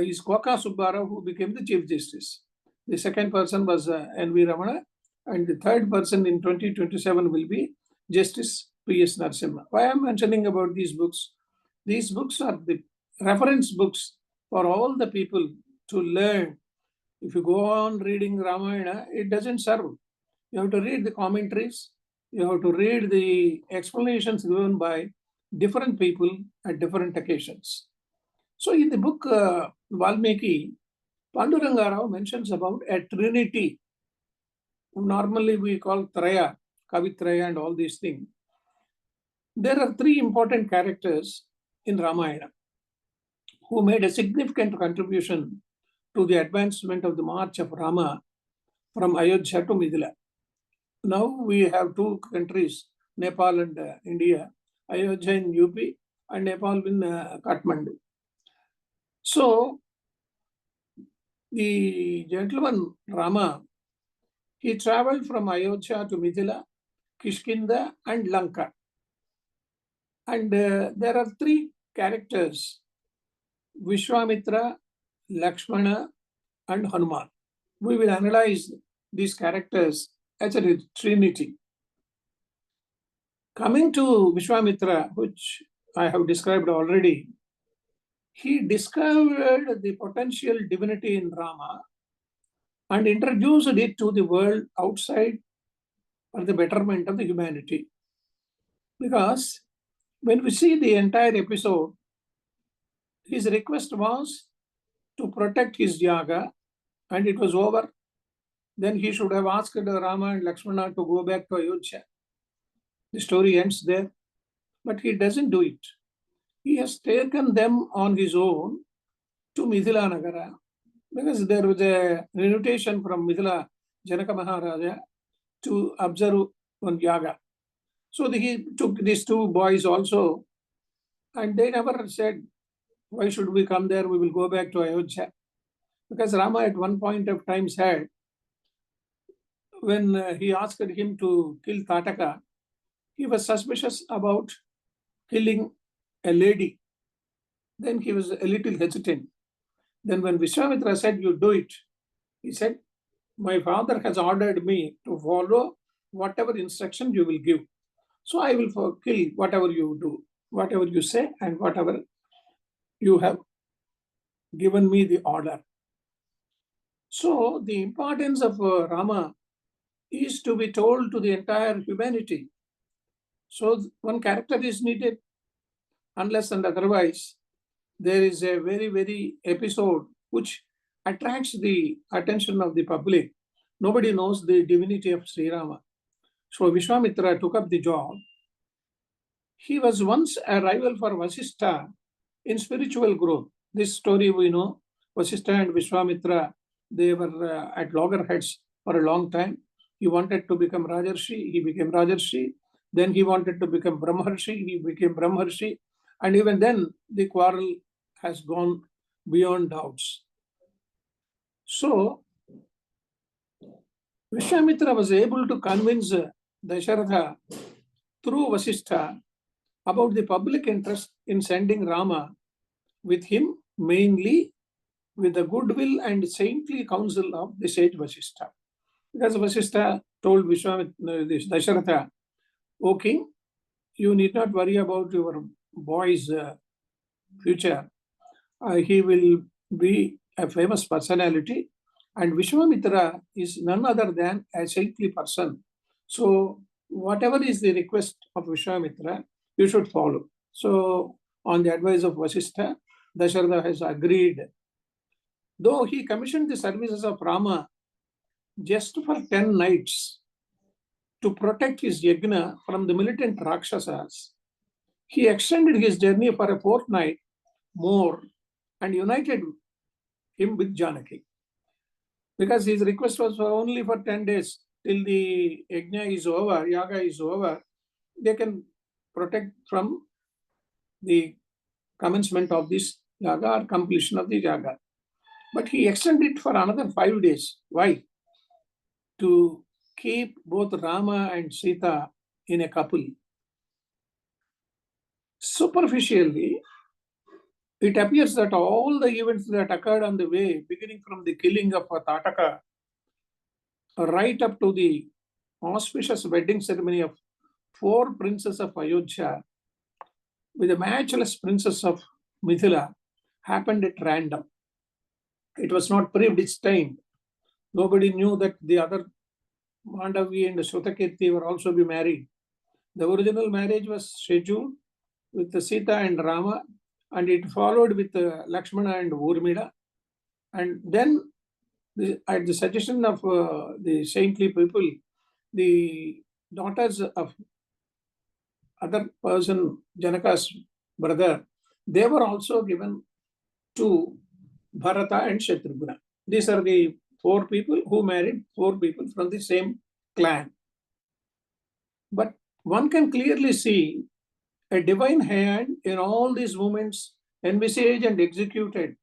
is Koka Subbarao, who became the Chief Justice. The second person was N.V. Ramana, and the third person in 2027 will be Justice P.S. Narasimha. Why I am mentioning about these books? These books are the reference books for all the people to learn. If you go on reading Ramayana, it doesn't serve. You have to read the commentaries. You have to read the explanations given by different people at different occasions. So in the book Valmiki, Panduranga Rao mentions about a trinity. Normally we call Traya, Kavitraya and all these things. There are 3 important characters in Ramayana. who made a significant contribution to the advancement of the march of Rama from Ayodhya to Mithila. Now we have two countries, Nepal and India, Ayodhya in UP and Nepal in Kathmandu. So the gentleman Rama, he traveled from Ayodhya to Mithila, Kishkinda and Lanka. And there are three characters, Vishwamitra, Lakshmana and Hanuman. We will analyze these characters as a trinity. Coming to Vishwamitra, which I have described already, he discovered the potential divinity in Rama and introduced it to the world outside for the betterment of the humanity. Because when we see the entire episode, his request was to protect his yaga, and it was over. Then he should have asked Rama and Lakshmana to go back to Ayodhya. The story ends there, but he doesn't do it. He has taken them on his own to Mithila Nagara, because there was a invitation from Mithila Janaka Maharaja to observe one yaga. So he took these two boys also, and they never said, why should we come there? We will go back to Ayodhya. Because Rama at one point of time said, when he asked him to kill Tataka, he was suspicious about killing a lady. Then he was a little hesitant. Then when Vishwamitra said, you do it, he said, my father has ordered me to follow whatever instruction you will give. So I will kill whatever you do, whatever you say, and whatever you have given me the order. So the importance of Rama is to be told to the entire humanity. So one character is needed, unless and otherwise there is a very, very episode which attracts the attention of the public. Nobody knows the divinity of Sri Rama. So Vishwamitra took up the job. He was once a rival for Vasishtha in spiritual growth. This story we know. Vasishtha and Vishwamitra, they were at loggerheads for a long time. He wanted to become Rajarshi, he became Rajarshi. Then he wanted to become Brahmarshi, he became Brahmarshi. And even then, the quarrel has gone beyond doubts. So, Vishwamitra was able to convince Dasharatha through Vasishtha about the public interest in sending Rama with him, mainly with the goodwill and saintly counsel of the sage Vasishtha. Because Vasishtha told Dasharatha, O king, you need not worry about your boy's future. He will be a famous personality, and Vishwamitra is none other than a saintly person. So whatever is the request of Vishwamitra, you should follow. So on the advice of Vasishtha, Dasharatha has agreed. Though he commissioned the services of Rama just for 10 nights to protect his yajna from the militant Rakshasas, he extended his journey for a fortnight more and united him with Janaki. Because his request was only for 10 days till the yajna is over, yaga is over, they can protect from the commencement of this yaga or completion of the yaga. But he extended it for another 5 days. Why? To keep both Rama and Sita in a couple. Superficially, it appears that all the events that occurred on the way, beginning from the killing of Tataka, right up to the auspicious wedding ceremony of 4 princes of Ayodhya with the matchless princess of Mithila, happened at random. It was not predestined. Nobody knew that the other Mandavi and Shrutakirti were also be married. The original marriage was scheduled with Sita and Rama, and it followed with Lakshmana and Urmila. And then, at the suggestion of the saintly people, the daughters of other person, Janaka's brother, they were also given to Bharata and Shatrughna. These are the 4 people who married 4 people from the same clan. But one can clearly see a divine hand in all these movements envisaged and executed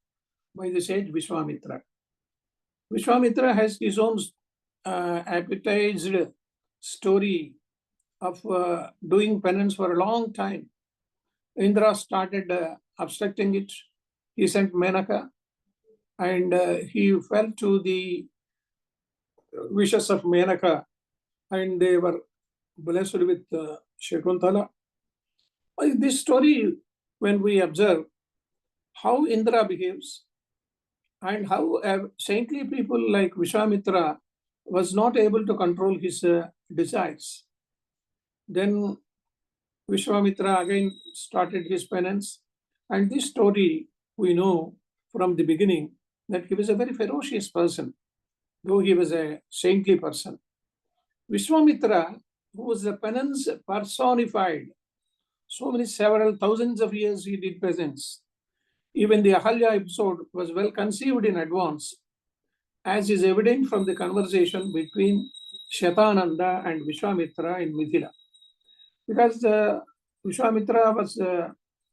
by the sage Vishwamitra. Vishwamitra has his own appetized story of doing penance for a long time. Indra started obstructing it. He sent Menaka, and he fell to the wishes of Menaka, and they were blessed with Shakuntala. This story, when we observe how Indra behaves and how saintly people like Vishwamitra was not able to control his desires, then Vishwamitra again started his penance. And this story, we know from the beginning that he was a very ferocious person, though he was a saintly person. Vishwamitra, who was the penance personified, several thousands of years he did penance. Even the Ahalya episode was well conceived in advance, as is evident from the conversation between Shatananda and Vishwamitra in Mithila. Because Vishwamitra was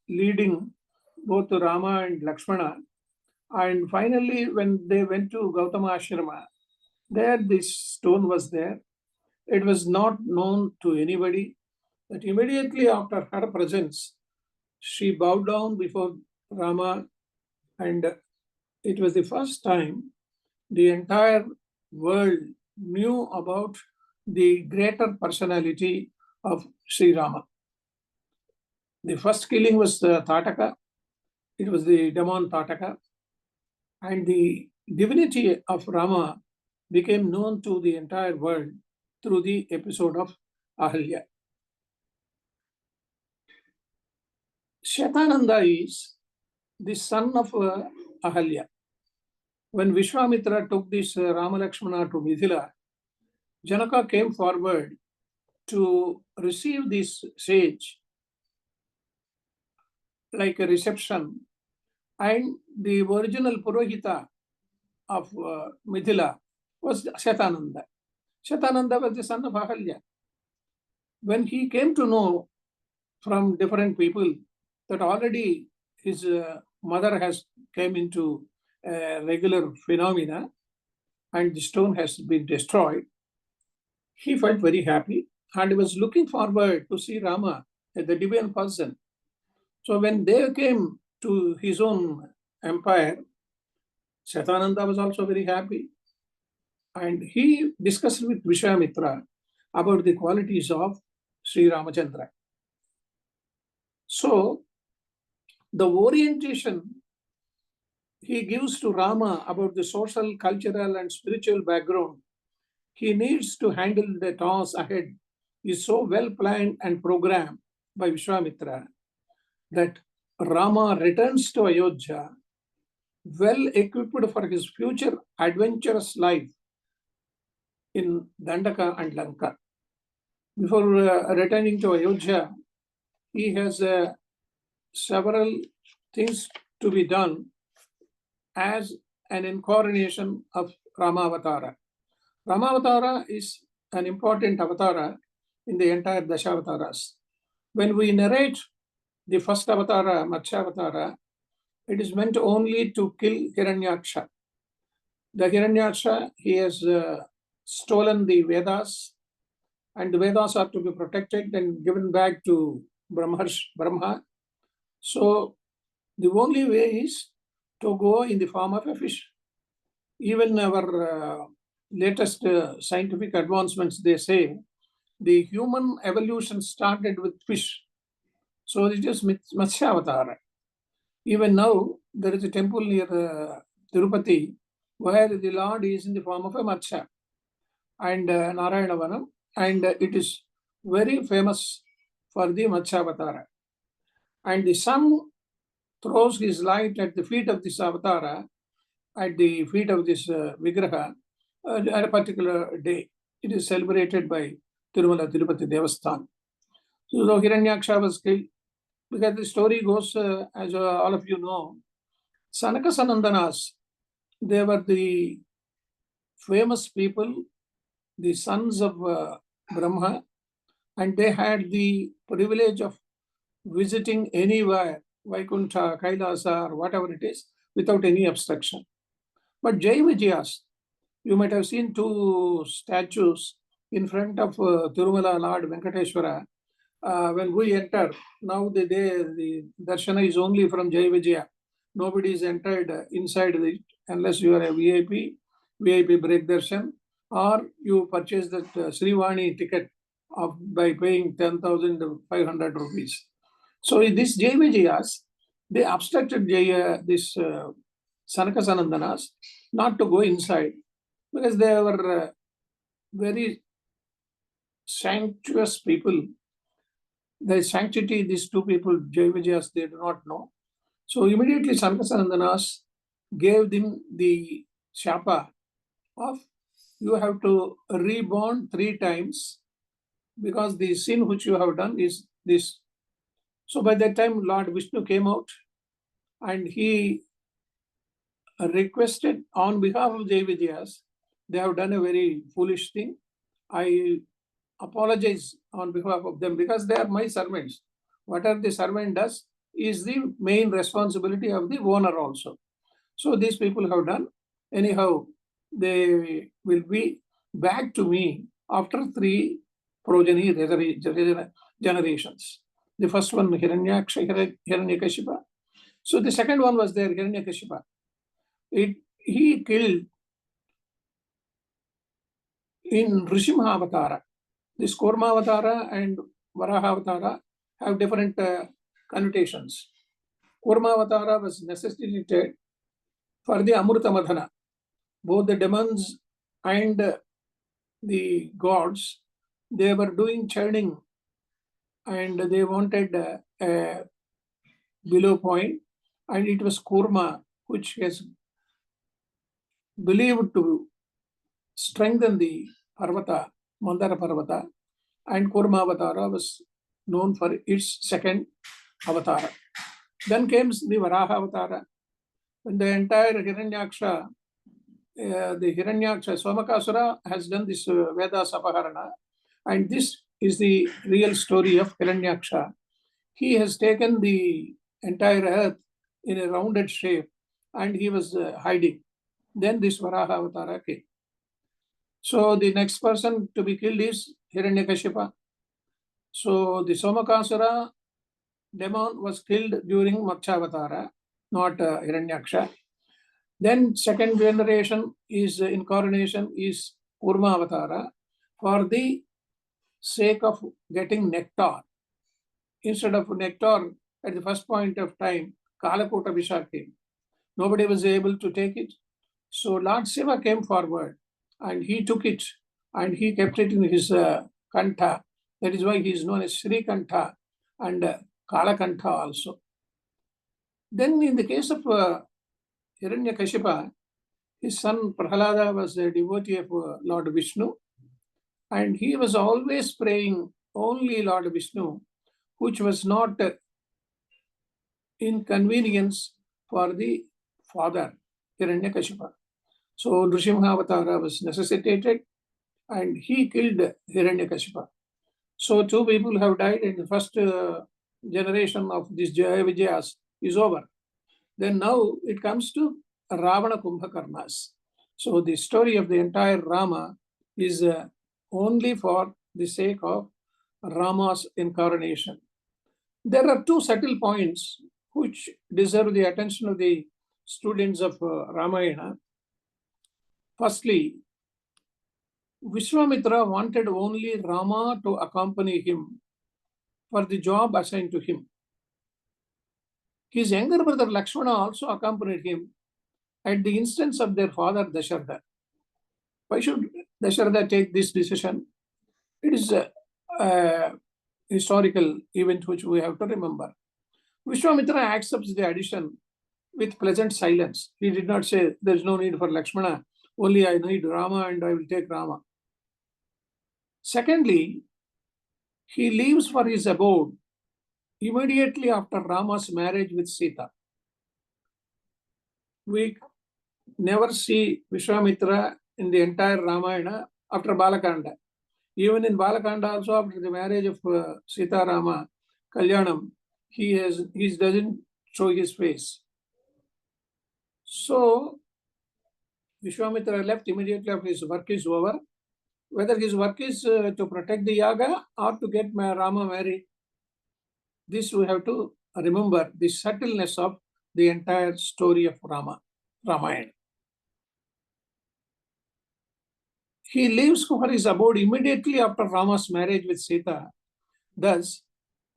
leading both Rama and Lakshmana, and finally when they went to Gautama Ashrama, there this stone was there. It was not known to anybody that immediately after her presence, she bowed down before Rama, and it was the first time the entire world knew about the greater personality of Sri Rama. The first killing was Tataka. It was the demon Tataka. And the divinity of Rama became known to the entire world through the episode of Ahalya. Shatananda is the son of Ahalya. When Vishwamitra took this Rama Lakshmana to Mithila, Janaka came forward to receive this sage like a reception, and the original Purohita of Mithila was Shatananda. Shatananda was the son of Ahalya. When he came to know from different people that already his mother has came into regular phenomena and the stone has been destroyed, he felt very happy and was looking forward to see Rama, the divine person. So when they came to his own empire, Shatananda was also very happy. And he discussed with Vishwamitra about the qualities of Sri Ramachandra. So the orientation he gives to Rama about the social, cultural, and spiritual background he needs to handle the task ahead is so well planned and programmed by Vishwamitra that Rama returns to Ayodhya well equipped for his future adventurous life in Dandaka and Lanka. Before returning to Ayodhya, he has several things to be done as an incarnation of Ramavatara. Ramavatara is an important avatara in the entire Dashavataras. When we narrate the first avatara, Matsyavatara, it is meant only to kill Hiranyaksha. The Hiranyaksha, he has stolen the Vedas, and the Vedas are to be protected and given back to Brahma. So the only way is to go in the form of a fish. Even our latest scientific advancements, they say the human evolution started with fish. So it is Matsyavatara. Even now, there is a temple near Tirupati where the Lord is in the form of a Matsya and Narayanavaram, and it is very famous for the Matsyavatara. And the sun throws his light at the feet of this avatara, at the feet of this Vigraha, at a particular day. It is celebrated by Tirumala Tirupati Devasthan. So Hiranyaksha was killed, because the story goes, as all of you know, Sanaka Sanandanas, they were the famous people, the sons of Brahma, and they had the privilege of visiting anywhere, Vaikuntha, Kailasa, or whatever it is, without any obstruction. But Jai Vijayas, you might have seen two statues in front of Tirumala Lord Venkateshwara. When we enter, now the darshana is only from Jai Vijaya. Nobody is entered inside it unless you are a VIP break darshan, or you purchase that Srivani ticket by paying 10,500 rupees. So in this Jai Vijayas, they obstructed this Sanaka Sanandanas not to go inside because they were very sanctuous people. The sanctity, these two people, Jai Vijayas, they do not know. So immediately Sanaka Sanandanas gave them the shapa of you have to reborn 3 times because the sin which you have done is this. So by that time, Lord Vishnu came out and he requested on behalf of Jai Vijayas, they have done a very foolish thing. I apologize on behalf of them because they are my servants. Whatever the servant does is the main responsibility of the owner also. So these people have done. Anyhow, they will be back to me after 3 progeny generations. The first one, Hiranyakashipa. So the second one was there, Hiranyakashipa. He killed in Nrsimha Avatara. This Kurma Avatara and Varaha Avatara have different connotations. Kurma Avatara was necessitated for the Amrita Madhana. Both the demons and the gods, they were doing churning and they wanted a below point, and it was Kurma which is believed to strengthen the Parvata, Mandara Parvata, and Kurma Avatara was known for its second Avatara. Then came the Varaha Avatara. When the entire Hiranyaksha, the Hiranyaksha, Somakasura has done this Veda Sapaharana, and this is the real story of Hiranyaksha. He has taken the entire earth in a rounded shape and he was hiding. Then this Varaha Avatara came. So the next person to be killed is Hiranyakashipa. So the Somakasura demon was killed during Matsyavatara, not Hiranyaksha. Then second generation is incarnation is Kurma Avatara for the sake of getting nectar. Instead of nectar, at the first point of time, Kalakota Visha came. Nobody was able to take it. So Lord Shiva came forward and he took it and he kept it in his Kantha. That is why he is known as Sri Kantha and Kalakantha also. Then in the case of Hiranyakashipa, his son Prahalada was a devotee of Lord Vishnu, and he was always praying only Lord Vishnu, which was not inconvenience for the father, Hiranyakashipa. So Nrsimha Avatara was necessitated and he killed Hiranyakashipa. So 2 people have died and the first generation of this Jaya Vijayas is over. Then now it comes to Ravana Kumbhakarnas. So the story of the entire Rama is only for the sake of Rama's incarnation. There are 2 subtle points which deserve the attention of the students of Ramayana. Firstly, Vishwamitra wanted only Rama to accompany him for the job assigned to him. His younger brother Lakshmana also accompanied him at the instance of their father Dasharatha. Why should Dasharatha take this decision? It is a historical event which we have to remember. Vishwamitra accepts the addition with pleasant silence. He did not say, there is no need for Lakshmana, only I need Rama and I will take Rama. Secondly, he leaves for his abode immediately after Rama's marriage with Sita. we never see Vishwamitra in the entire Ramayana after Balakanda. Even in Balakanda also, after the marriage of Sita Rama, Kalyanam, he doesn't show his face. So Vishwamitra left immediately after his work is over. Whether his work is to protect the yaga or to get Rama married, this we have to remember, the subtleness of the entire story of Ramayana. He leaves for his abode immediately after Rama's marriage with Sita. Thus,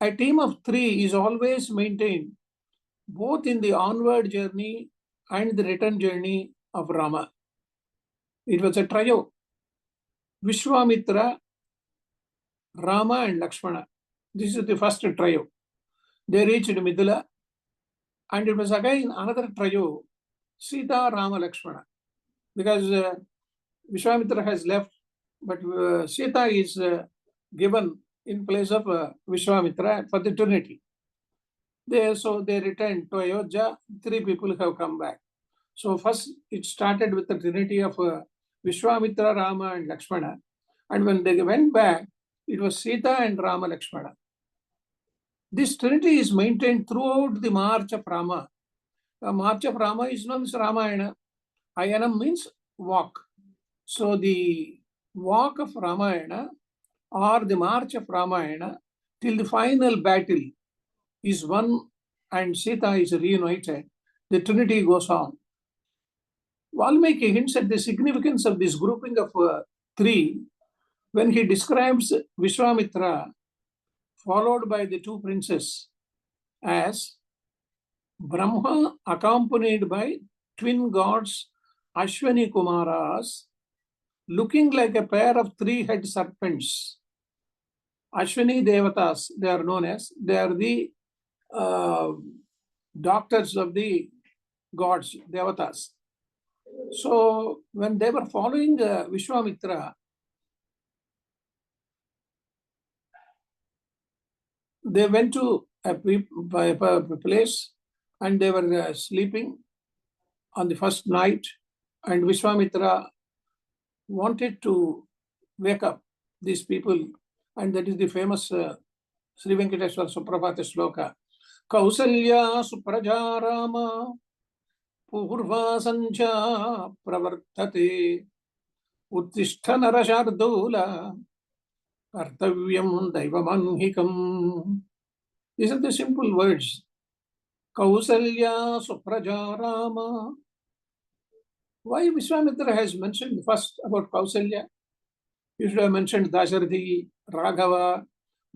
a team of three is always maintained both in the onward journey and the return journey of Rama. It was a trio: Vishwamitra, Rama and Lakshmana. This is the first trio. They reached Midula, and it was again another trio, Sita, Rama, Lakshmana. Because Vishwamitra has left, but Sita is given in place of Vishwamitra for the Trinity. So they returned to Ayodhya. Three people have come back. So first it started with the Trinity of Vishwamitra, Rama and Lakshmana. And when they went back, it was Sita and Rama, Lakshmana. This Trinity is maintained throughout the march of Rama. The march of Rama is known as Ramayana. Ayanam means walk. So the walk of Ramayana or the march of Ramayana till the final battle is won and Sita is reunited. The Trinity goes on. Valmiki hints at the significance of this grouping of three when he describes Vishwamitra followed by the two princes as Brahma accompanied by twin gods Ashwani Kumaras looking like a pair of three-head serpents. Ashwani Devatas, they are known as, they are the doctors of the gods, Devatas. So when they were following Vishwamitra, they went to a place and they were sleeping on the first night, and Vishwamitra wanted to wake up these people, and that is the famous Sri Venkateswara Suprabhata Shloka. Kausalya Supraja Rama Purva Sancha Pravartate Uttishta Narashardula Kartavyam Daivamanhikam. These are the simple words. Kausalya Supraja Rama. Why Vishwamitra has mentioned first about Kausalya? You should have mentioned Dasarathi, Raghava,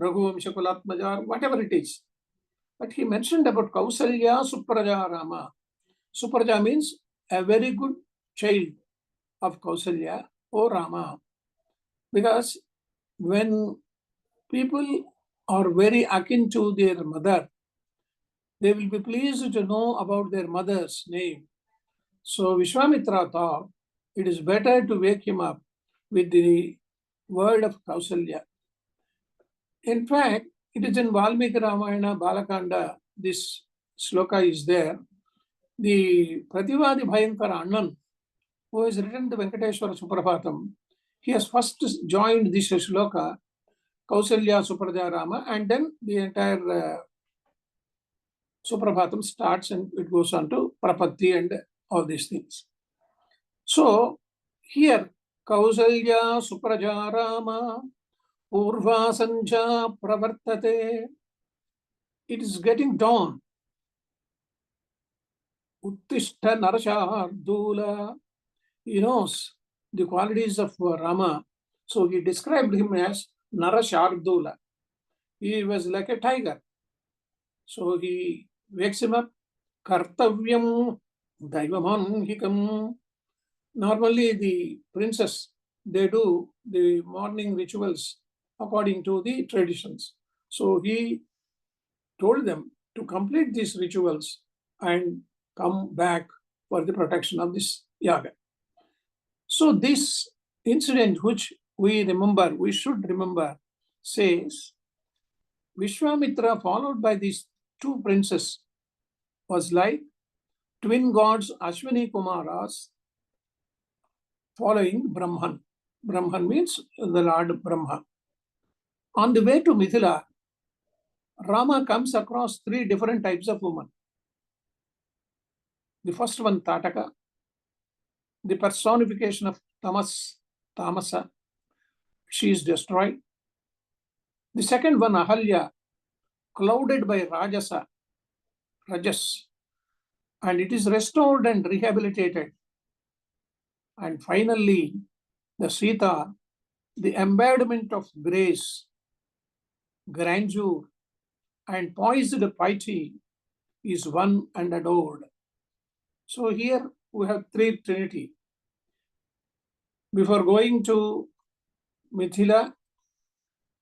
Raghuvamsha Kulatmaja, whatever it is. But he mentioned about Kausalya Supraja Rama. Supraja means a very good child of Kausalya or Rama. Because when people are very akin to their mother, they will be pleased to know about their mother's name. So Vishwamitra thought it is better to wake him up with the word of Kausalya. In fact, it is in Valmiki Ramayana, Balakanda, this sloka is there. The Prativadi Bhayankara Annan, who has written the Venkateswara Suprabhatam, he has first joined this sloka, Kausalya Supraja Rama, and then the entire Suprabhatam starts and it goes on to Prapatti and all these things. So here, Kausalya Supraja Rama Purva Sancha Pravartate, it is getting dawn. Uttishta Narashardula, he knows the qualities of Rama. So he described him as Narashardula. He was like a tiger. So he wakes him up. Kartavyam Daivamanhikam. Normally the princes, they do the morning rituals according to the traditions. So he told them to complete these rituals and come back for the protection of this yaga. So this incident which we should remember, says Vishwamitra followed by these two princes was like twin gods Ashwini Kumaras following Brahman. Brahman means the Lord Brahma. On the way to Mithila, Rama comes across three different types of women. The first one, Tataka, the personification of Tamasa. She is destroyed. The second one, Ahalya, clouded by Rajas, and it is restored and rehabilitated. And finally, the Sita, the embodiment of grace, grandeur, and poised piety, is won and adored. So here we have three Trinity. Before going to Mithila,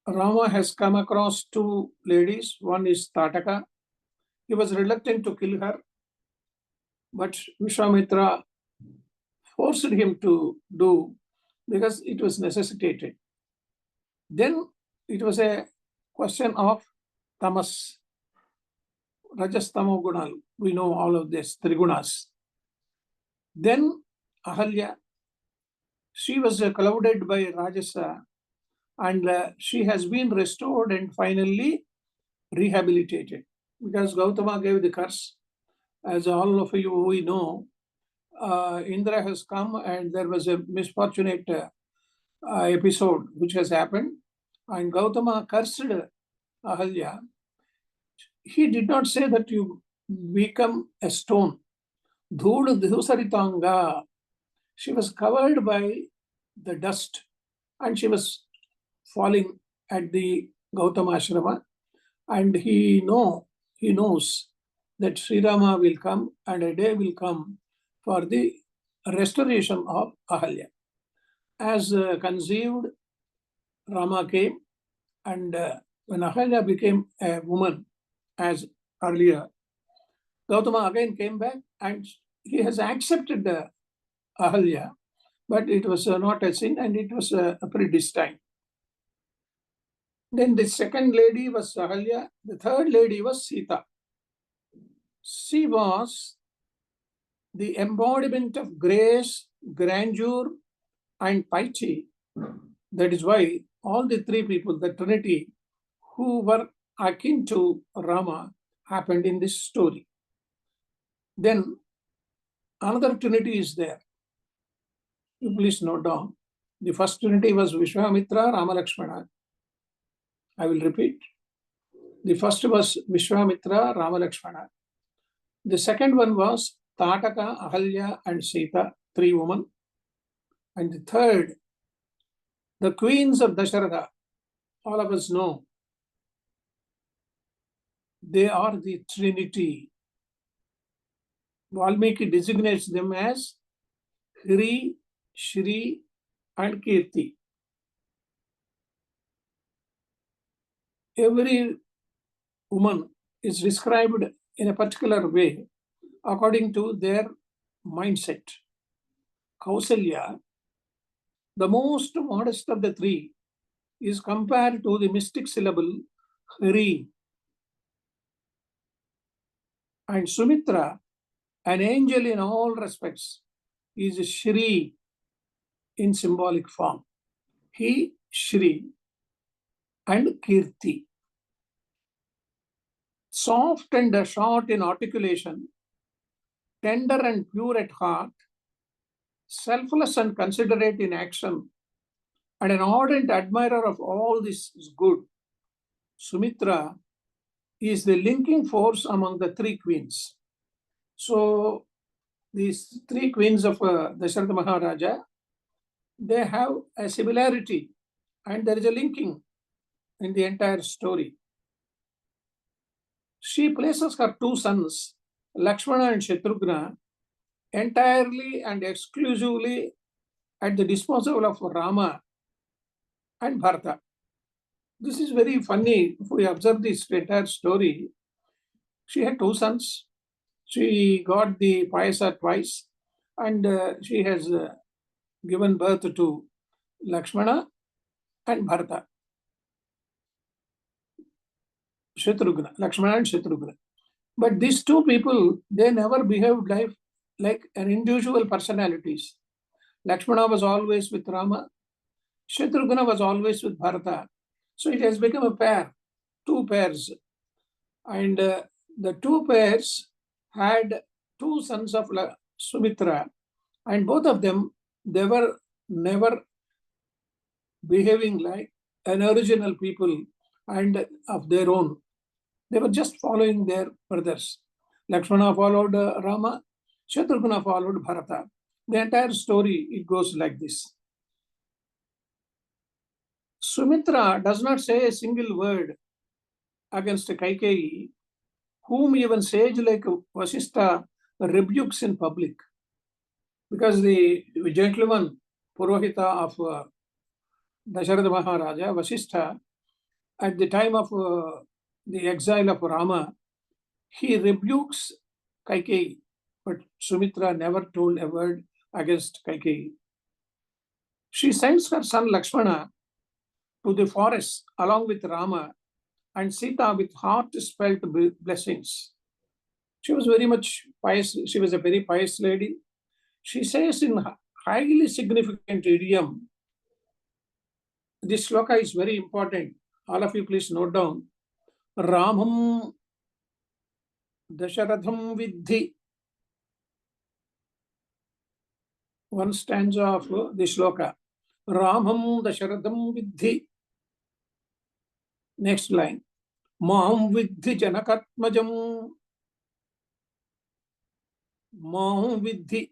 Rama has come across two ladies. One is Tataka. He was reluctant to kill her, but Vishwamitra forced him to do because it was necessitated. Then it was a question of tamas, rajas, tamo gunal. We know all of this, trigunas. Then Ahalya, she was clouded by Rajasa, and she has been restored and finally rehabilitated because Gautama gave the curse. As all of you we know, Indra has come and there was a misfortunate episode which has happened, and Gautama cursed Ahalya. He did not say that you become a stone. Dhud Dhusaritanga. She was covered by the dust and she was falling at the Gautama Ashrama, and he knows that Sri Rama will come and a day will come for the restoration of Ahalya. As conceived, Rama came, and when Ahalya became a woman, as earlier, Gautama again came back and he has accepted Ahalya, but it was not a sin and it was predestined. Then the second lady was Ahalya, the third lady was Sita. She was the embodiment of grace, grandeur, and piety. That is why all the three people, the Trinity, who were akin to Rama, happened in this story. Then another Trinity is there. You please note down. The first Trinity was Vishwamitra, Rama, Lakshmana. I will repeat. The first was Vishwamitra, Rama, Lakshmana. The second one was Tataka, Ahalya, and Sita, three women. And the third, the queens of Dasharatha. All of us know they are the Trinity. Valmiki designates them as Hri, Shri, and Kirti. Every woman is described in a particular way according to their mindset. Kausalya, the most modest of the three, is compared to the mystic syllable Hari. And Sumitra, an angel in all respects, is Shri in symbolic form. He, Shri, and Kirti. Soft and short in articulation, tender and pure at heart, selfless and considerate in action, and an ardent admirer of all this is good. Sumitra is the linking force among the three queens. So these three queens of Dasharatha Maharaja, they have a similarity and there is a linking in the entire story. She places her two sons, Lakshmana and Shatrughna, entirely and exclusively at the disposal of Rama and Bharata. This is very funny. If we observe this entire story, she had two sons. She got the Payasa twice, and she has given birth to Lakshmana and Bharata. Shatrughna, Lakshmana and Shatrughna. But these two people, they never behaved like an individual personalities. Lakshmana was always with Rama. Shatrughna was always with Bharata. So it has become a pair, two pairs. And the two pairs had two sons of Sumitra. And both of them, they were never behaving like an original people and of their own. They were just following their brothers. Lakshmana followed Rama, Shatrughna followed Bharata. The entire story, it goes like this. Sumitra does not say a single word against Kaikeyi, whom even sage like Vasistha rebukes in public. Because the gentleman, Purohita of Dasharatha Maharaja, Vasistha, at the time of the exile of Rama, he rebukes Kaikeyi, but Sumitra never told a word against Kaikeyi. She sends her son Lakshmana to the forest along with Rama and Sita with heart-felt blessings. She was very much pious. She was a very pious lady. She says in highly significant idiom, this sloka is very important. All of you please note down. Ramam Dasharatham Vidhi. One stanza of the sloka. Ramam Dasharatham Vidhi. Next line. Mam Vidhi Janakatmajam. Mam Vidhi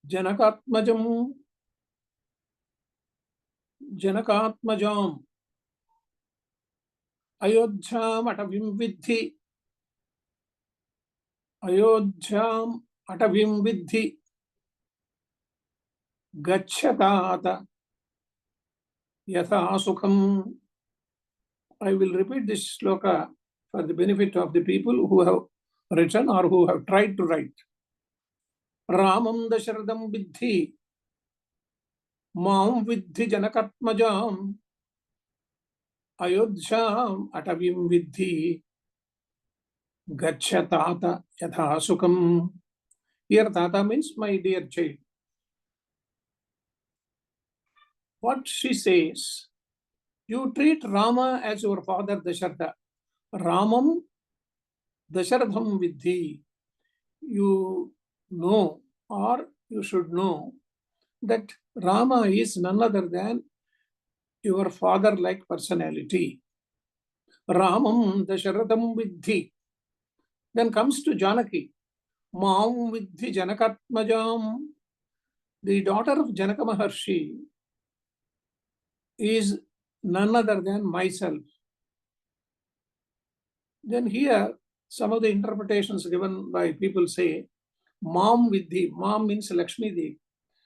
Janakatmajam. Janakatmajam. Ayodhyam Atavim Vidhi. Ayodhyam Atavim Vidhi. Gachyatata Yatha Sukham. I will repeat this sloka for the benefit of the people who have written or who have tried to write. Ramam Dasharadam Vidhi. Mam Vidhi Janakatmajam. Ayodhyam Atavim Vidhi. Gachyatata Yatha Sukham. Here Tata means my dear child. What she says, you treat Rama as your father Dasharatha. Ramam Dasharatham Vidhi. You know, or you should know, that Rama is none other than your father-like personality. Ramam Dasharatham Vidhi. Then comes to Janaki. Mam Vidhi Janakatmajam. The daughter of Janaka Maharshi is none other than myself. Then here, some of the interpretations given by people say, Mam Vidhi. Mam means Lakshmi Devi.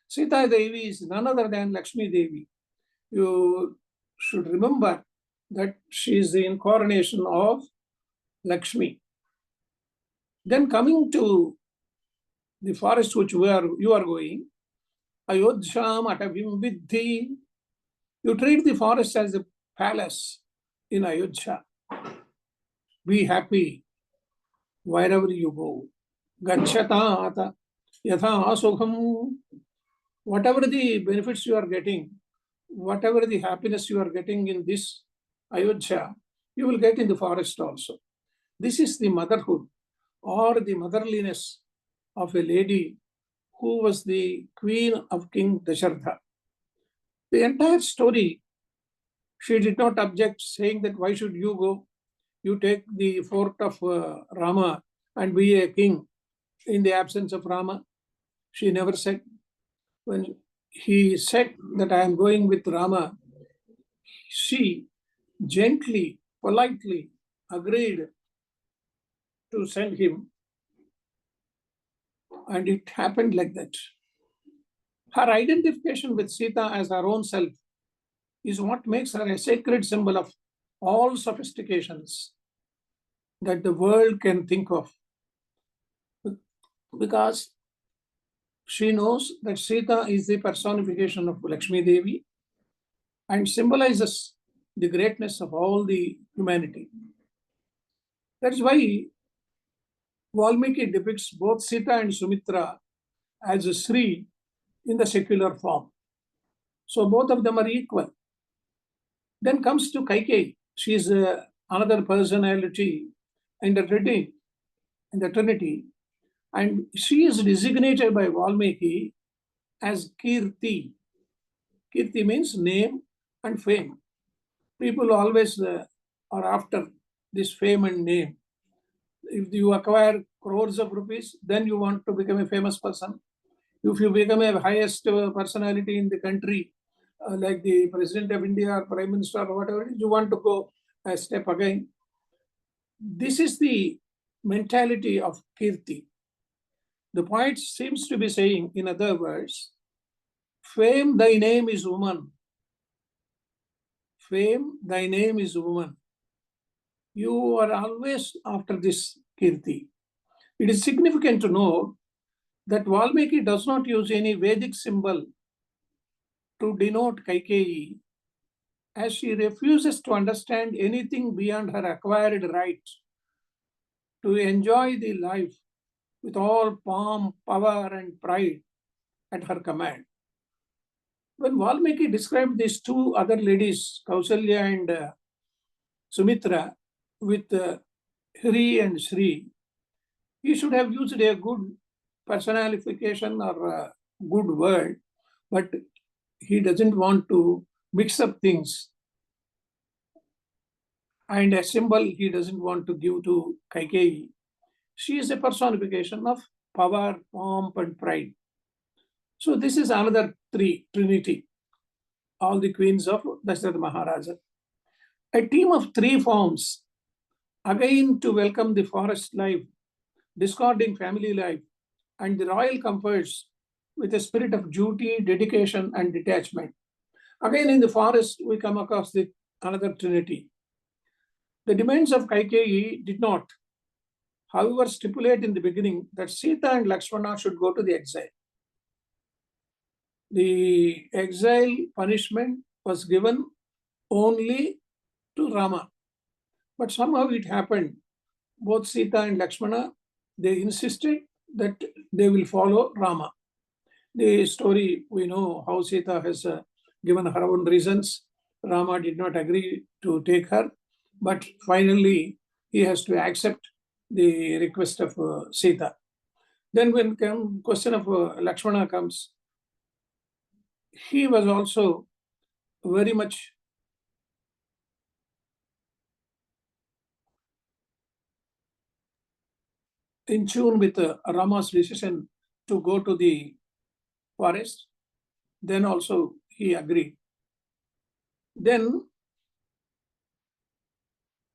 Sita Devi is none other than Lakshmi Devi. You should remember that she is the incarnation of Lakshmi. Then coming to the forest which you are going, Ayodhyam Atavim Vidhi. You treat the forest as a palace in Ayodhya. Be happy wherever you go. Gachyatata Yatha Sukham. Whatever the benefits you are getting, whatever the happiness you are getting in this Ayodhya, you will get in the forest also. This is the motherhood or the motherliness of a lady who was the queen of King Dasharatha. The entire story, she did not object, saying that why should you go? You take the fort of Rama and be a king in the absence of Rama. She never said. When he said that I am going with Rama, she gently, politely agreed to send him. And it happened like that. Her identification with Sita as her own self is what makes her a sacred symbol of all sophistications that the world can think of. Because she knows that Sita is the personification of Lakshmi Devi and symbolizes the greatness of all the humanity. That's why Valmiki depicts both Sita and Sumitra as a Sri in the secular form. So both of them are equal. Then comes to Kaikeyi. She is another personality in the Trinity, and she is designated by Valmiki as Kirti. Kirti means name and fame. People always are after this fame and name. If you acquire crores of rupees, then you want to become a famous person. If you become a highest personality in the country, like the President of India or Prime Minister or whatever, you want to go a step again. This is the mentality of Kirti. The poet seems to be saying, in other words, fame, thy name is woman. Fame, thy name is woman. You are always after this Kirti. It is significant to note that Valmiki does not use any Vedic symbol to denote Kaikeyi, as she refuses to understand anything beyond her acquired right to enjoy the life with all pomp, power, and pride at her command. When Valmiki described these two other ladies, Kausalya and Sumitra, with Hri and Sri, he should have used a good personification or a good word, but he doesn't want to mix up things. And a symbol he doesn't want to give to Kaikeyi. She is a personification of power, pomp, and pride. So this is another trinity, all the queens of Dasharatha Maharaja. A team of three forms, again to welcome the forest life, discarding family life, and the royal comforts with a spirit of duty, dedication, and detachment. Again, in the forest, we come across another trinity. The demands of Kaikeyi did not, however, stipulate in the beginning that Sita and Lakshmana should go to the exile. The exile punishment was given only to Rama. But somehow it happened. Both Sita and Lakshmana, they insisted that they will follow Rama. The story, we know how Sita has given her own reasons. Rama did not agree to take her, but finally he has to accept the request of Sita. Then when the question of Lakshmana comes, he was also very much in tune with Rama's decision to go to the forest. Then also he agreed. Then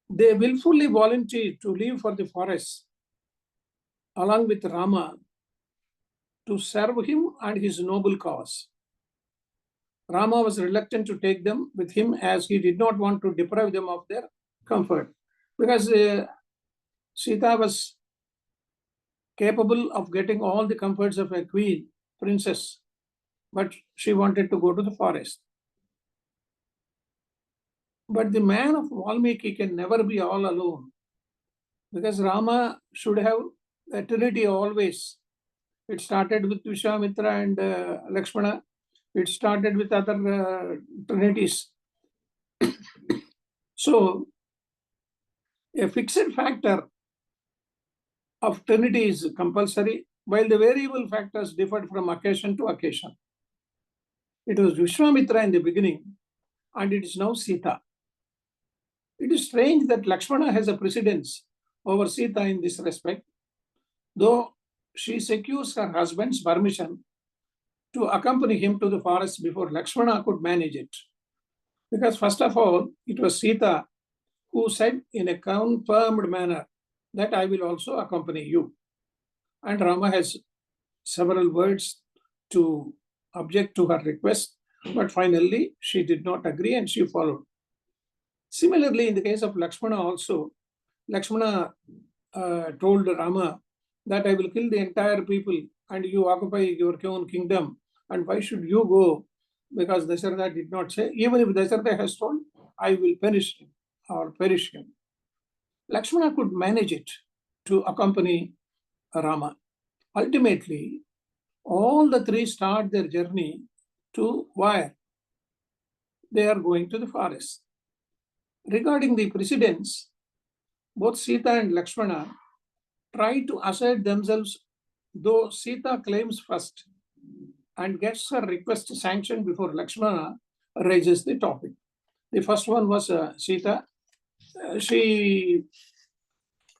they willfully volunteered to leave for the forest along with Rama to serve him and his noble cause. Rama was reluctant to take them with him as he did not want to deprive them of their comfort, because Sita was capable of getting all the comforts of a queen, princess, but she wanted to go to the forest. But the man of Valmiki can never be all alone, because Rama should have a trinity always. It started with Vishwamitra and Lakshmana. It started with other trinities. So a fixed factor of trinity is compulsory, while the variable factors differed from occasion to occasion. It was Vishwamitra in the beginning, and it is now Sita. It is strange that Lakshmana has a precedence over Sita in this respect, though she secures her husband's permission to accompany him to the forest before Lakshmana could manage it. Because first of all, it was Sita who said in a confirmed manner that I will also accompany you. And Rama has several words to object to her request, but finally she did not agree and she followed. Similarly, in the case of Lakshmana also, Lakshmana told Rama that I will kill the entire people and you occupy your own kingdom. And why should you go? Because Dasharatha did not say, even if Dasharatha has told, I will perish him or perish him. Lakshmana could manage it to accompany Rama. Ultimately, all the three start their journey to where? They are going to the forest. Regarding the precedence, both Sita and Lakshmana try to assert themselves, though Sita claims first and gets her request sanctioned before Lakshmana raises the topic. The first one was Sita. She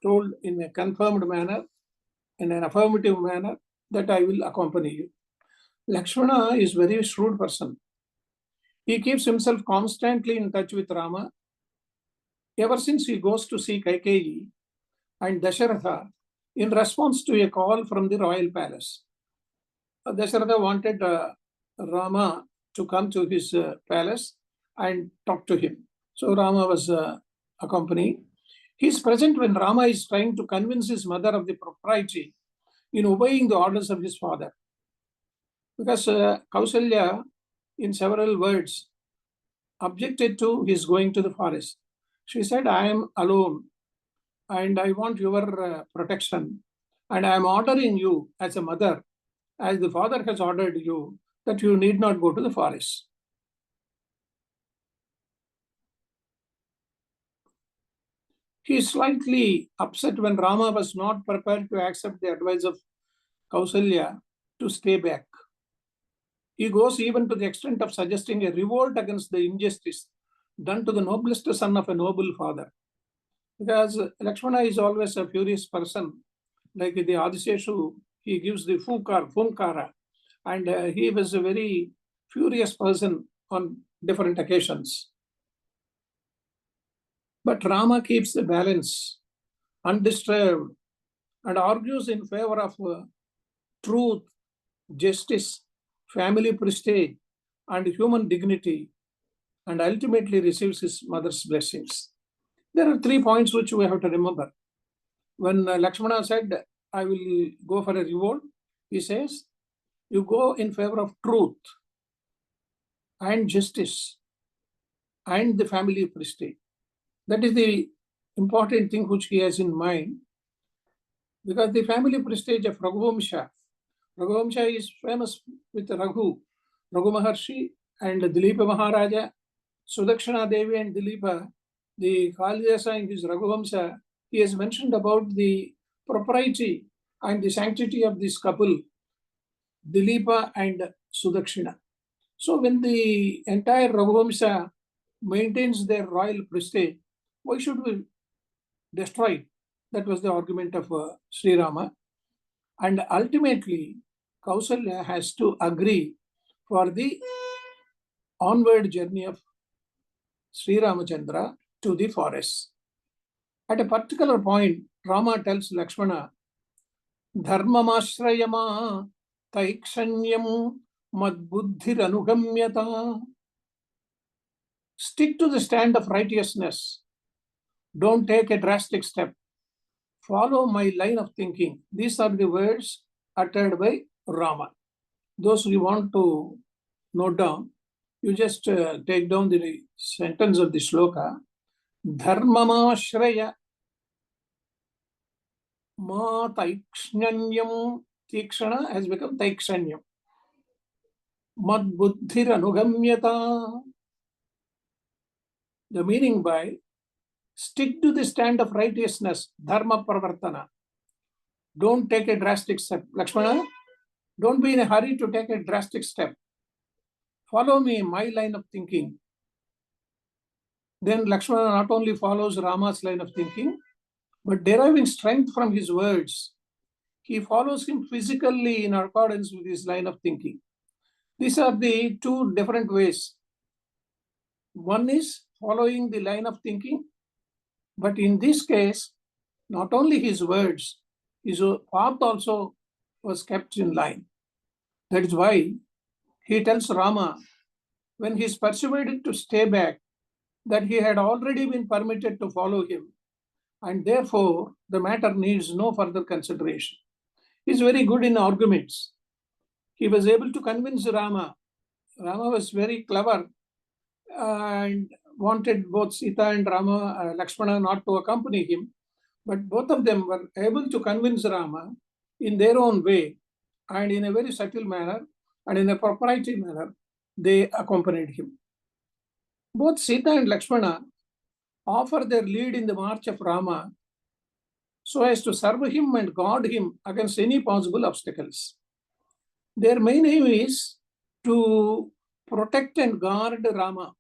told in a confirmed manner, in an affirmative manner, that I will accompany you. Lakshmana is a very shrewd person. He keeps himself constantly in touch with Rama. Ever since he goes to see Kaikeyi and Dasharatha in response to a call from the royal palace. Dasharatha wanted Rama to come to his palace and talk to him. So Rama was accompanying. He is present when Rama is trying to convince his mother of the propriety in obeying the orders of his father. Because Kausalya, in several words, objected to his going to the forest. She said, I am alone and I want your protection. And I am ordering you as a mother, as the father has ordered you, that you need not go to the forest. He is slightly upset when Rama was not prepared to accept the advice of Kausalya to stay back. He goes even to the extent of suggesting a revolt against the injustice done to the noblest son of a noble father. Because Lakshmana is always a furious person. Like the Adiseshu, he gives the Funkara, and he was a very furious person on different occasions. But Rama keeps the balance, undisturbed, and argues in favor of truth, justice, family prestige, and human dignity, and ultimately receives his mother's blessings. There are 3 points which we have to remember. When Lakshmana said, I will go for a revolt, he says, you go in favor of truth and justice and the family prestige. That is the important thing which he has in mind, because the family prestige of Raghuvamsha is famous with Raghu Maharshi and Dilipa Maharaja, Sudakshana Devi and Dilipa. The Kalidasa in his Raghuvamsha, he has mentioned about the propriety and the sanctity of this couple, Dilipa and Sudakshina. So when the entire Raghuvamsha maintains their royal prestige, why should we destroy it? That was the argument of Sri Rama. And ultimately, Kausalya has to agree for the onward journey of Sri Ramachandra to the forest. At a particular point, Rama tells Lakshmana, Dharmamashrayama taikshanyam madbuddhiranugamyata. Stick to the stand of righteousness. Don't take a drastic step. Follow my line of thinking. These are the words uttered by Rama. Those who want to note down, you just take down the sentence of the sloka. Dharmamashraya ma taikshanyam. Tikshana has become taikshanyam. Mad buddhir anugamyata. The meaning by stick to the stand of righteousness, dharma pravartana. Don't take a drastic step. Lakshmana, don't be in a hurry to take a drastic step. Follow me, my line of thinking. Then Lakshmana not only follows Rama's line of thinking, but deriving strength from his words, he follows him physically in accordance with his line of thinking. These are the 2 different ways. One is following the line of thinking, but in this case, not only his words, his path also was kept in line. That is why he tells Rama, when he is persuaded to stay back, that he had already been permitted to follow him, and therefore the matter needs no further consideration. He is very good in arguments. He was able to convince Rama. Rama was very clever and wanted both Sita and Lakshmana not to accompany him, but both of them were able to convince Rama in their own way and in a very subtle manner and in a proprietary manner, they accompanied him. Both Sita and Lakshmana offer their lead in the march of Rama so as to serve him and guard him against any possible obstacles. Their main aim is to protect and guard Rama.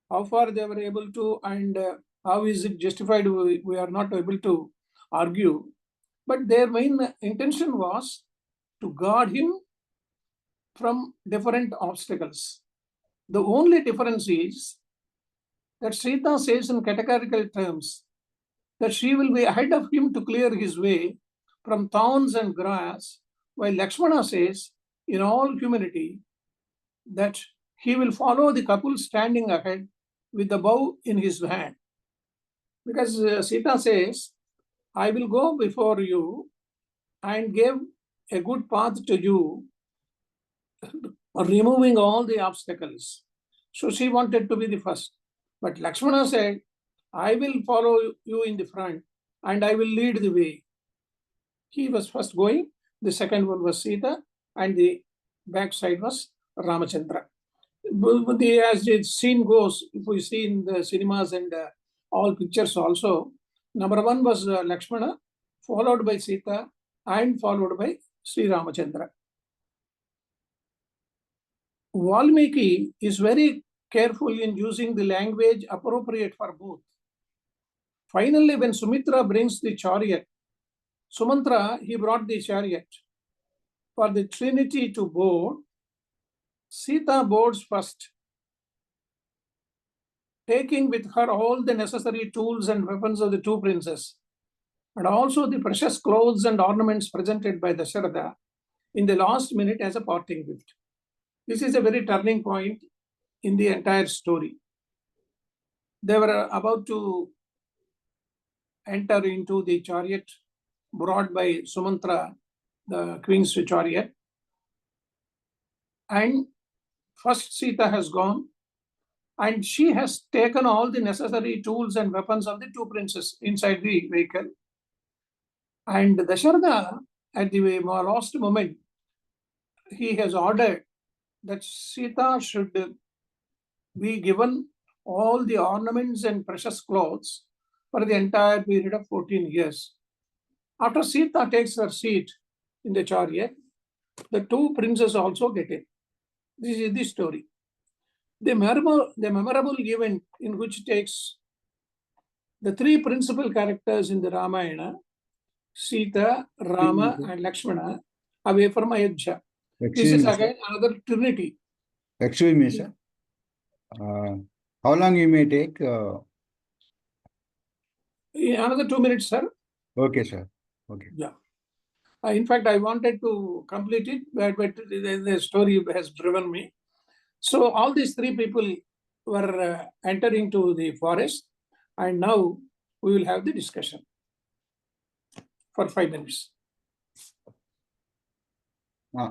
How far they were able to and how is it justified, we are not able to argue. But their main intention was to guard him from different obstacles. The only difference is that Sita says in categorical terms that she will be ahead of him to clear his way from thorns and grass, while Lakshmana says in all humility that he will follow the couple standing ahead with the bow in his hand. Because Sita says, I will go before you and give a good path to you, removing all the obstacles. So she wanted to be the first. But Lakshmana said, I will follow you in the front and I will lead the way. He was first going, the second one was Sita, and the back side was Ramachandra. As the scene goes, if we see in the cinemas and all pictures also, number one was Lakshmana, followed by Sita, and followed by Sri Ramachandra. Valmiki is very careful in using the language appropriate for both. Finally, when Sumitra brings the chariot, Sumantra, he brought the chariot for the Trinity to board. Sita boards first, taking with her all the necessary tools and weapons of the two princes, and also the precious clothes and ornaments presented by Dasharatha in the last minute as a parting gift. This is a very turning point in the entire story. They were about to enter into the chariot brought by Sumantra, the queen's chariot, and first Sita has gone, and she has taken all the necessary tools and weapons of the two princes inside the vehicle. And Dasharatha, at the last moment, he has ordered that Sita should be given all the ornaments and precious clothes for the entire period of 14 years. After Sita takes her seat in the chariot, the two princes also get it. This is the story. The memorable event in which takes the three principal characters in the Ramayana, Sita, Rama, and Lakshmana, away from Ayodhya. This is again another trinity. Excuse me, sir. How long you may take? Another 2 minutes, sir. Okay, sir. Okay. Yeah. In fact, I wanted to complete it, but the story has driven me. So all these three people were entering to the forest, and now we will have the discussion for 5 minutes.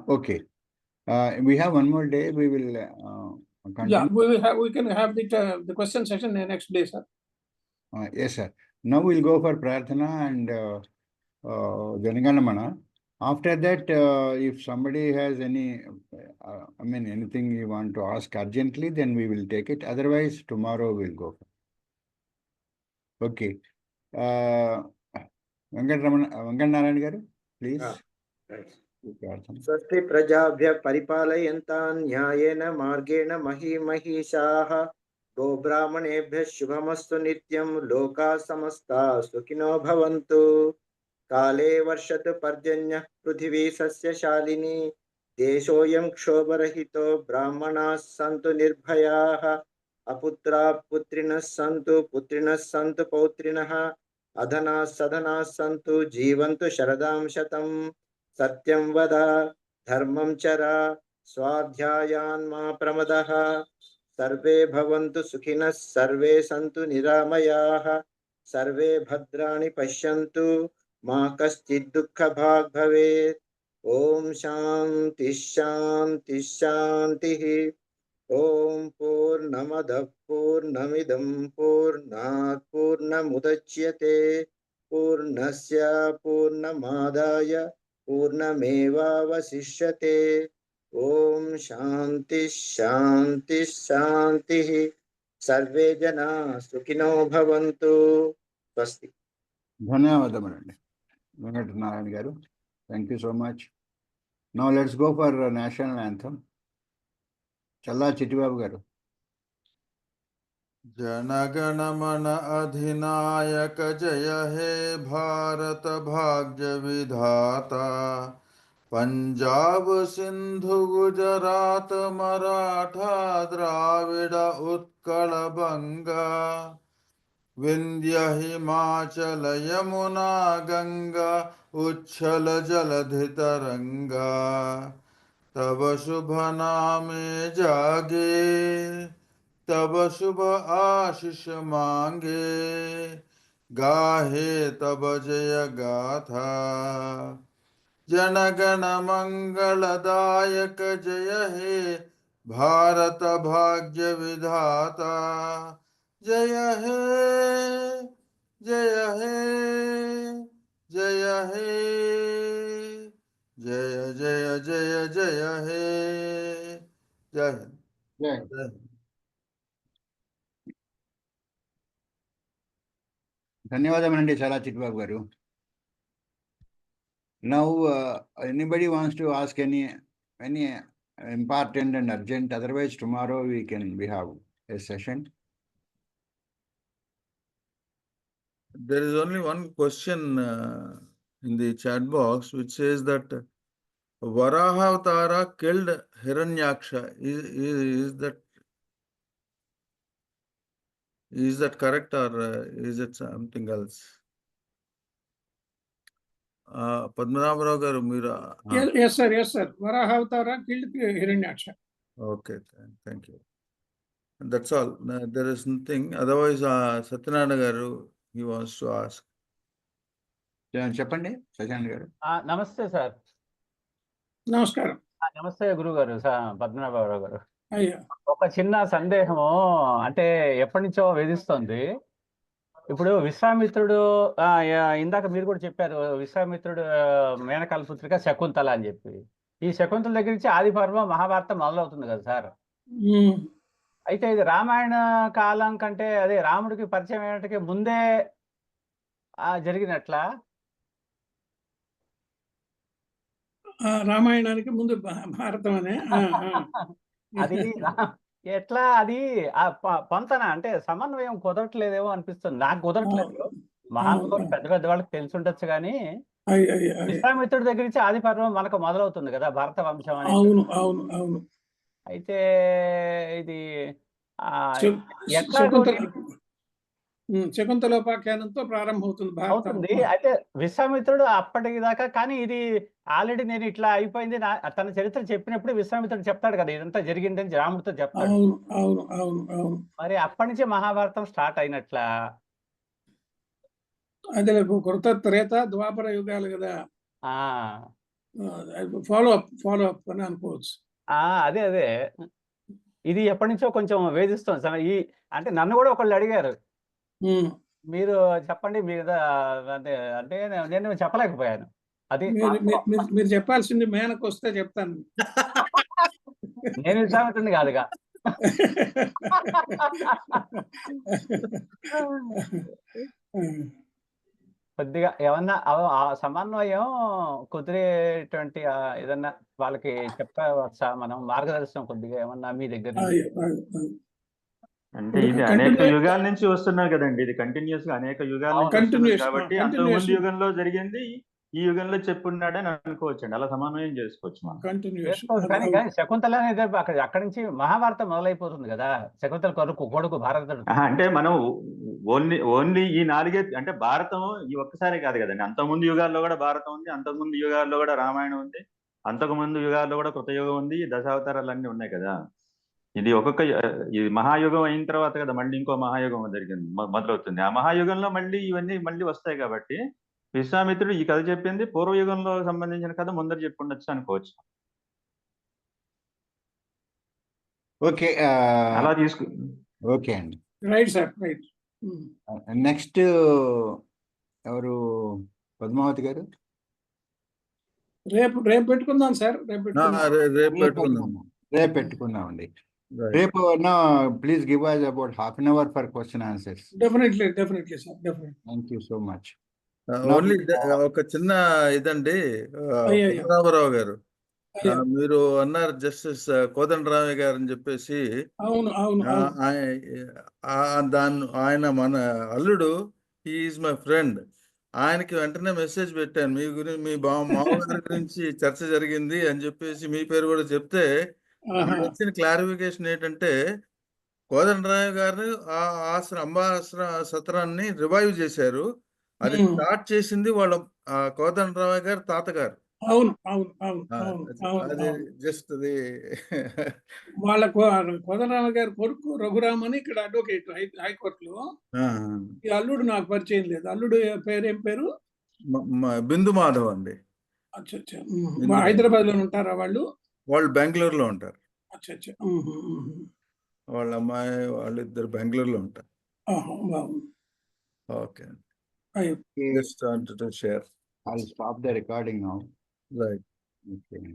Okay. We have one more day. We will continue. Yeah, we can have the question session the next day, sir. Yes, sir. Now we'll go for Prarthana and Janaganamana. After that, if somebody has any, anything you want to ask urgently, then we will take it. Otherwise, tomorrow we'll go. Okay. Venkatnarayan garu, please. Right. Prarthana. स्वस्ति प्रजाभ्यः परिपालयन्तान् न्यायेन मार्गेण महीमहीषाः गोब्राह्मणेभ्यः शुभमस्तु नित्यं लोकाः समस्ताः सुखिनो भवन्तु काले वर्षतु पर्जन्यः पृथिवी सस्यशालिनी देशोऽयं क्षोभरहितो ब्राह्मणाः सन्तु निर्भयाः अपुत्राः पुत्रिणः सन्तु पौत्रिणः अधनाः सधनाः सन्तु जीवन्तु शरदां शतम् सत्यं वद धर्मं चर स्वाध्यायान् मा प्रमदः सर्वे भवन्तु सुखिनः सर्वे सन्तु निरामयाः सर्वे भद्राणि पश्यन्तु मा कश्चित् दुःखभाग् भवेत् ॐ शान्ति शान्ति शान्तिः ॐ पूर्णमदः पूर्णमिदं पूर्णात् पूर्णमुदच्यते पूर्णस्य पूर्णमादाय పూర్ణమేవావశిష్యతే. ఓం శాంతి శాంతి శాంతి. సర్వే జనా సుఖినో భవంతు. స్వస్తి. ధన్యవాదములండి Venkatanarayana garu. Thank you so much. Now let's go for national anthem. Challa Chittibabu garu. जनगणमन अधिनायक जय हे भारत भाग्य विधाता। पंजाब सिंधु गुजरात मराठा द्राविड उत्कल बंगा। विंध्य हिमाचल यमुना गंगा उच्छल जलधि तरंगा। तब शुभ नामे जागे तब शुभ आशीष मांगे। गाहे तब जय गाथा जनगण मंगलदायक जय हे भारत भाग्य विधाता। जय हे जय हे जय हे जय जय जय जय हे जय జై. जय। ధన్యవాదములండి చల్లా చిట్టిబాబు గారు. Now anybody wants to ask any important and urgent, otherwise tomorrow we have a session. There is only one question in the chat box which says that Varaha Avtara killed Hiranyaksha. Is that correct or is it something else? Padmanabha garu meera. Yes, sir. Yes, sir. Varaha Avtara killed Hiranyaksha. Okay, thank you. That's all. There is nothing. Otherwise, Satyanarayana garu, he wants to ask. చెప్పండి సత్యనారాయణ గారు. నమస్తే sir. నమస్కారం. నమస్తే గురువు గారు, పద్మనాభరావు గారు. అయ్యా, ఒక చిన్న సందేహము, అంటే ఎప్పటి నుంచో వేధిస్తుంది. ఇప్పుడు విశ్వామిత్రుడు, ఇందాక మీరు కూడా చెప్పారు, విశ్వామిత్రుడు మేనకాల పుత్రిక శకుంతల అని చెప్పి. ఈ శకుంతల దగ్గర నుంచి ఆది పర్వం మహాభారతం మొదలవుతుంది కదా సార్. అయితే ఇది రామాయణ కాలం కంటే, అదే రాముడికి పరిచయం అయినట్టుగా ముందే జరిగినట్లా? రామాయణానికి ముందు భారతం అనే అది ఎట్లా, అది పొంతన అంటే సమన్వయం కుదరట్లేదేమో అనిపిస్తుంది. నాకు కుదరట్లేదు. మహానుభావులు పెద్ద పెద్ద వాళ్ళకి తెలిసి ఉండొచ్చు కానీ విశ్వామిత్రుడి దగ్గర నుంచి ఆది పర్వం మనకు మొదలవుతుంది కదా, భరత వంశం అని. అవును అవును అవును. అయితే ఇది శకుంతలోపాఖ్యానంతో ప్రారంభమవుతుంది అవుతుంది. అయితే విశ్వామిత్రుడు అప్పటికి దాకా, కానీ ఇది ఆల్రెడీ నేను ఇట్లా అయిపోయింది తన చరిత్ర చెప్పినప్పుడు విశ్వామిత్రుడు చెప్తాడు కదా ఇదంతా జరిగిందని రాముడితో చెప్తాడు. అవును అవును అవును. మరి అప్పటి నుంచి మహాభారతం స్టార్ట్ అయినట్లా? అదే కృత త్రేత ద్వాపర యుగాలు కదా, ఫాలో అప్ అని అనుకోవచ్చు. అదే అదే ఇది ఎప్పటి నుంచో కొంచెం వేధిస్తుంది సార్. అంటే నన్ను కూడా ఒకళ్ళు అడిగారు, మీరు చెప్పండి మీద, అంటే నేను చెప్పలేకపోయాను. అది మీరు చెప్పాల్సింది మేనకు వస్తే చెప్తాను. నేను విశ్వామిత్రుడిని కాదుగా. కొద్దిగా ఏమన్నా సమన్వయం కుదిరేటువంటి ఏదన్నా వాళ్ళకి చెప్పవచ్చా మనం, మార్గదర్శనం కొద్దిగా ఏమన్నా మీ దగ్గర? అంటే ఇది అనేక యుగాల నుంచి వస్తున్నారు కదండి, ఇది కంటిన్యూస్ గా అనేక యుగాల నుంచి వస్తున్నారు కాబట్టి అంతకు ముందు యుగంలో జరిగింది ఈ యుగంలో చెప్పున్నాడని అనుకోవచ్చండి. అలా సమన్వయం చేసుకోవచ్చు మనం. కానీ శకుంతల అనేది అక్కడి నుంచి మహాభారతం మొదలైపోతుంది కదా. శకుంతల కొడుకు భారతుడు అంటే మనం ఓన్లీ ఈ నాలుగే, అంటే భారతం ఈ ఒక్కసారి కాదు కదండి. అంతకుముందు యుగాల్లో కూడా భారతం ఉంది, అంతకుముందు యుగాల్లో కూడా రామాయణం ఉంది, అంతకుముందు యుగాల్లో కూడా కృతయుగం ఉంది, దశావతారాలు అన్నీ ఉన్నాయి కదా. ఇది ఒక్కొక్క ఈ మహాయుగం అయిన తర్వాత కదా మళ్ళీ ఇంకో మహాయుగం జరిగింది, మొదలవుతుంది. ఆ మహాయుగంలో మళ్ళీ ఇవన్నీ మళ్ళీ వస్తాయి కాబట్టి విశ్వామిత్రుడు ఈ కథ చెప్పింది పూర్వయుగంలో సంబంధించిన కథ ముందర చెప్పుండొచ్చు అనుకోవచ్చు. ఓకే, అలా తీసుకు. ఓకే అండి, రైట్ సార్, రైట్. నెక్స్ట్ ఎవరు? పద్మావతి గారు. రేపు పెట్టుకుందాం సార్, రేపు పెట్టుకుందాం. రేపు పెట్టుకుందాం. రేపు పెట్టుకుందామండి. Right. రేపు please give us about half an hour for question answers. Definitely sir, definitely. Thank you so much. Only ఒక చిన్న ఇదండి, అయ్యో. పద్మనాభరావు గారు, అయ్యో. మీరు అన్నారు జస్టిస్ కోదండరామయ్య గారు అని చెప్పేసి. అవును. ఆయన మన అల్లుడు, ఈజ్ మై ఫ్రెండ్. ఆయనకి వెంటనే మెసేజ్ పెట్టాను, మీ గురించి, మీ మామగారి గురించి చర్చ జరిగింది అని చెప్పేసి మీ పేరు కూడా చెప్తే, నాకు వచ్చిన క్లారిఫికేషన్ ఏంటంటే కోదండరామయ్య గారు ఆ సత్రాన్ని రివైవ్ చేశారు. అది స్టార్ట్ చేసింది వాళ్ళ కోదండరామయ్య గారు తాతగారు. అవును. అది జస్ట్ అది వాళ్ళ కోదండరామ గారి కొడుకు రఘురామ్ అని ఇక్కడ అడ్వకేట్ హైకోర్టులో. ఈ అల్లుడు నాకు పరిచయం లేదు. అల్లుడు ఏం పేరు? బిందు మాధవ్ అండి. అచ్చా. హైదరాబాద్ లో ఉంటారా వాళ్ళు? వాళ్ళు బెంగళూరులో ఉంటారు. అచ్చా. వాళ్ళ అమ్మాయి వాళ్ళిద్దరు బెంగళూరులో ఉంటారు. Okay. Just wanted to share. I'll stop the recording now. Right. Okay.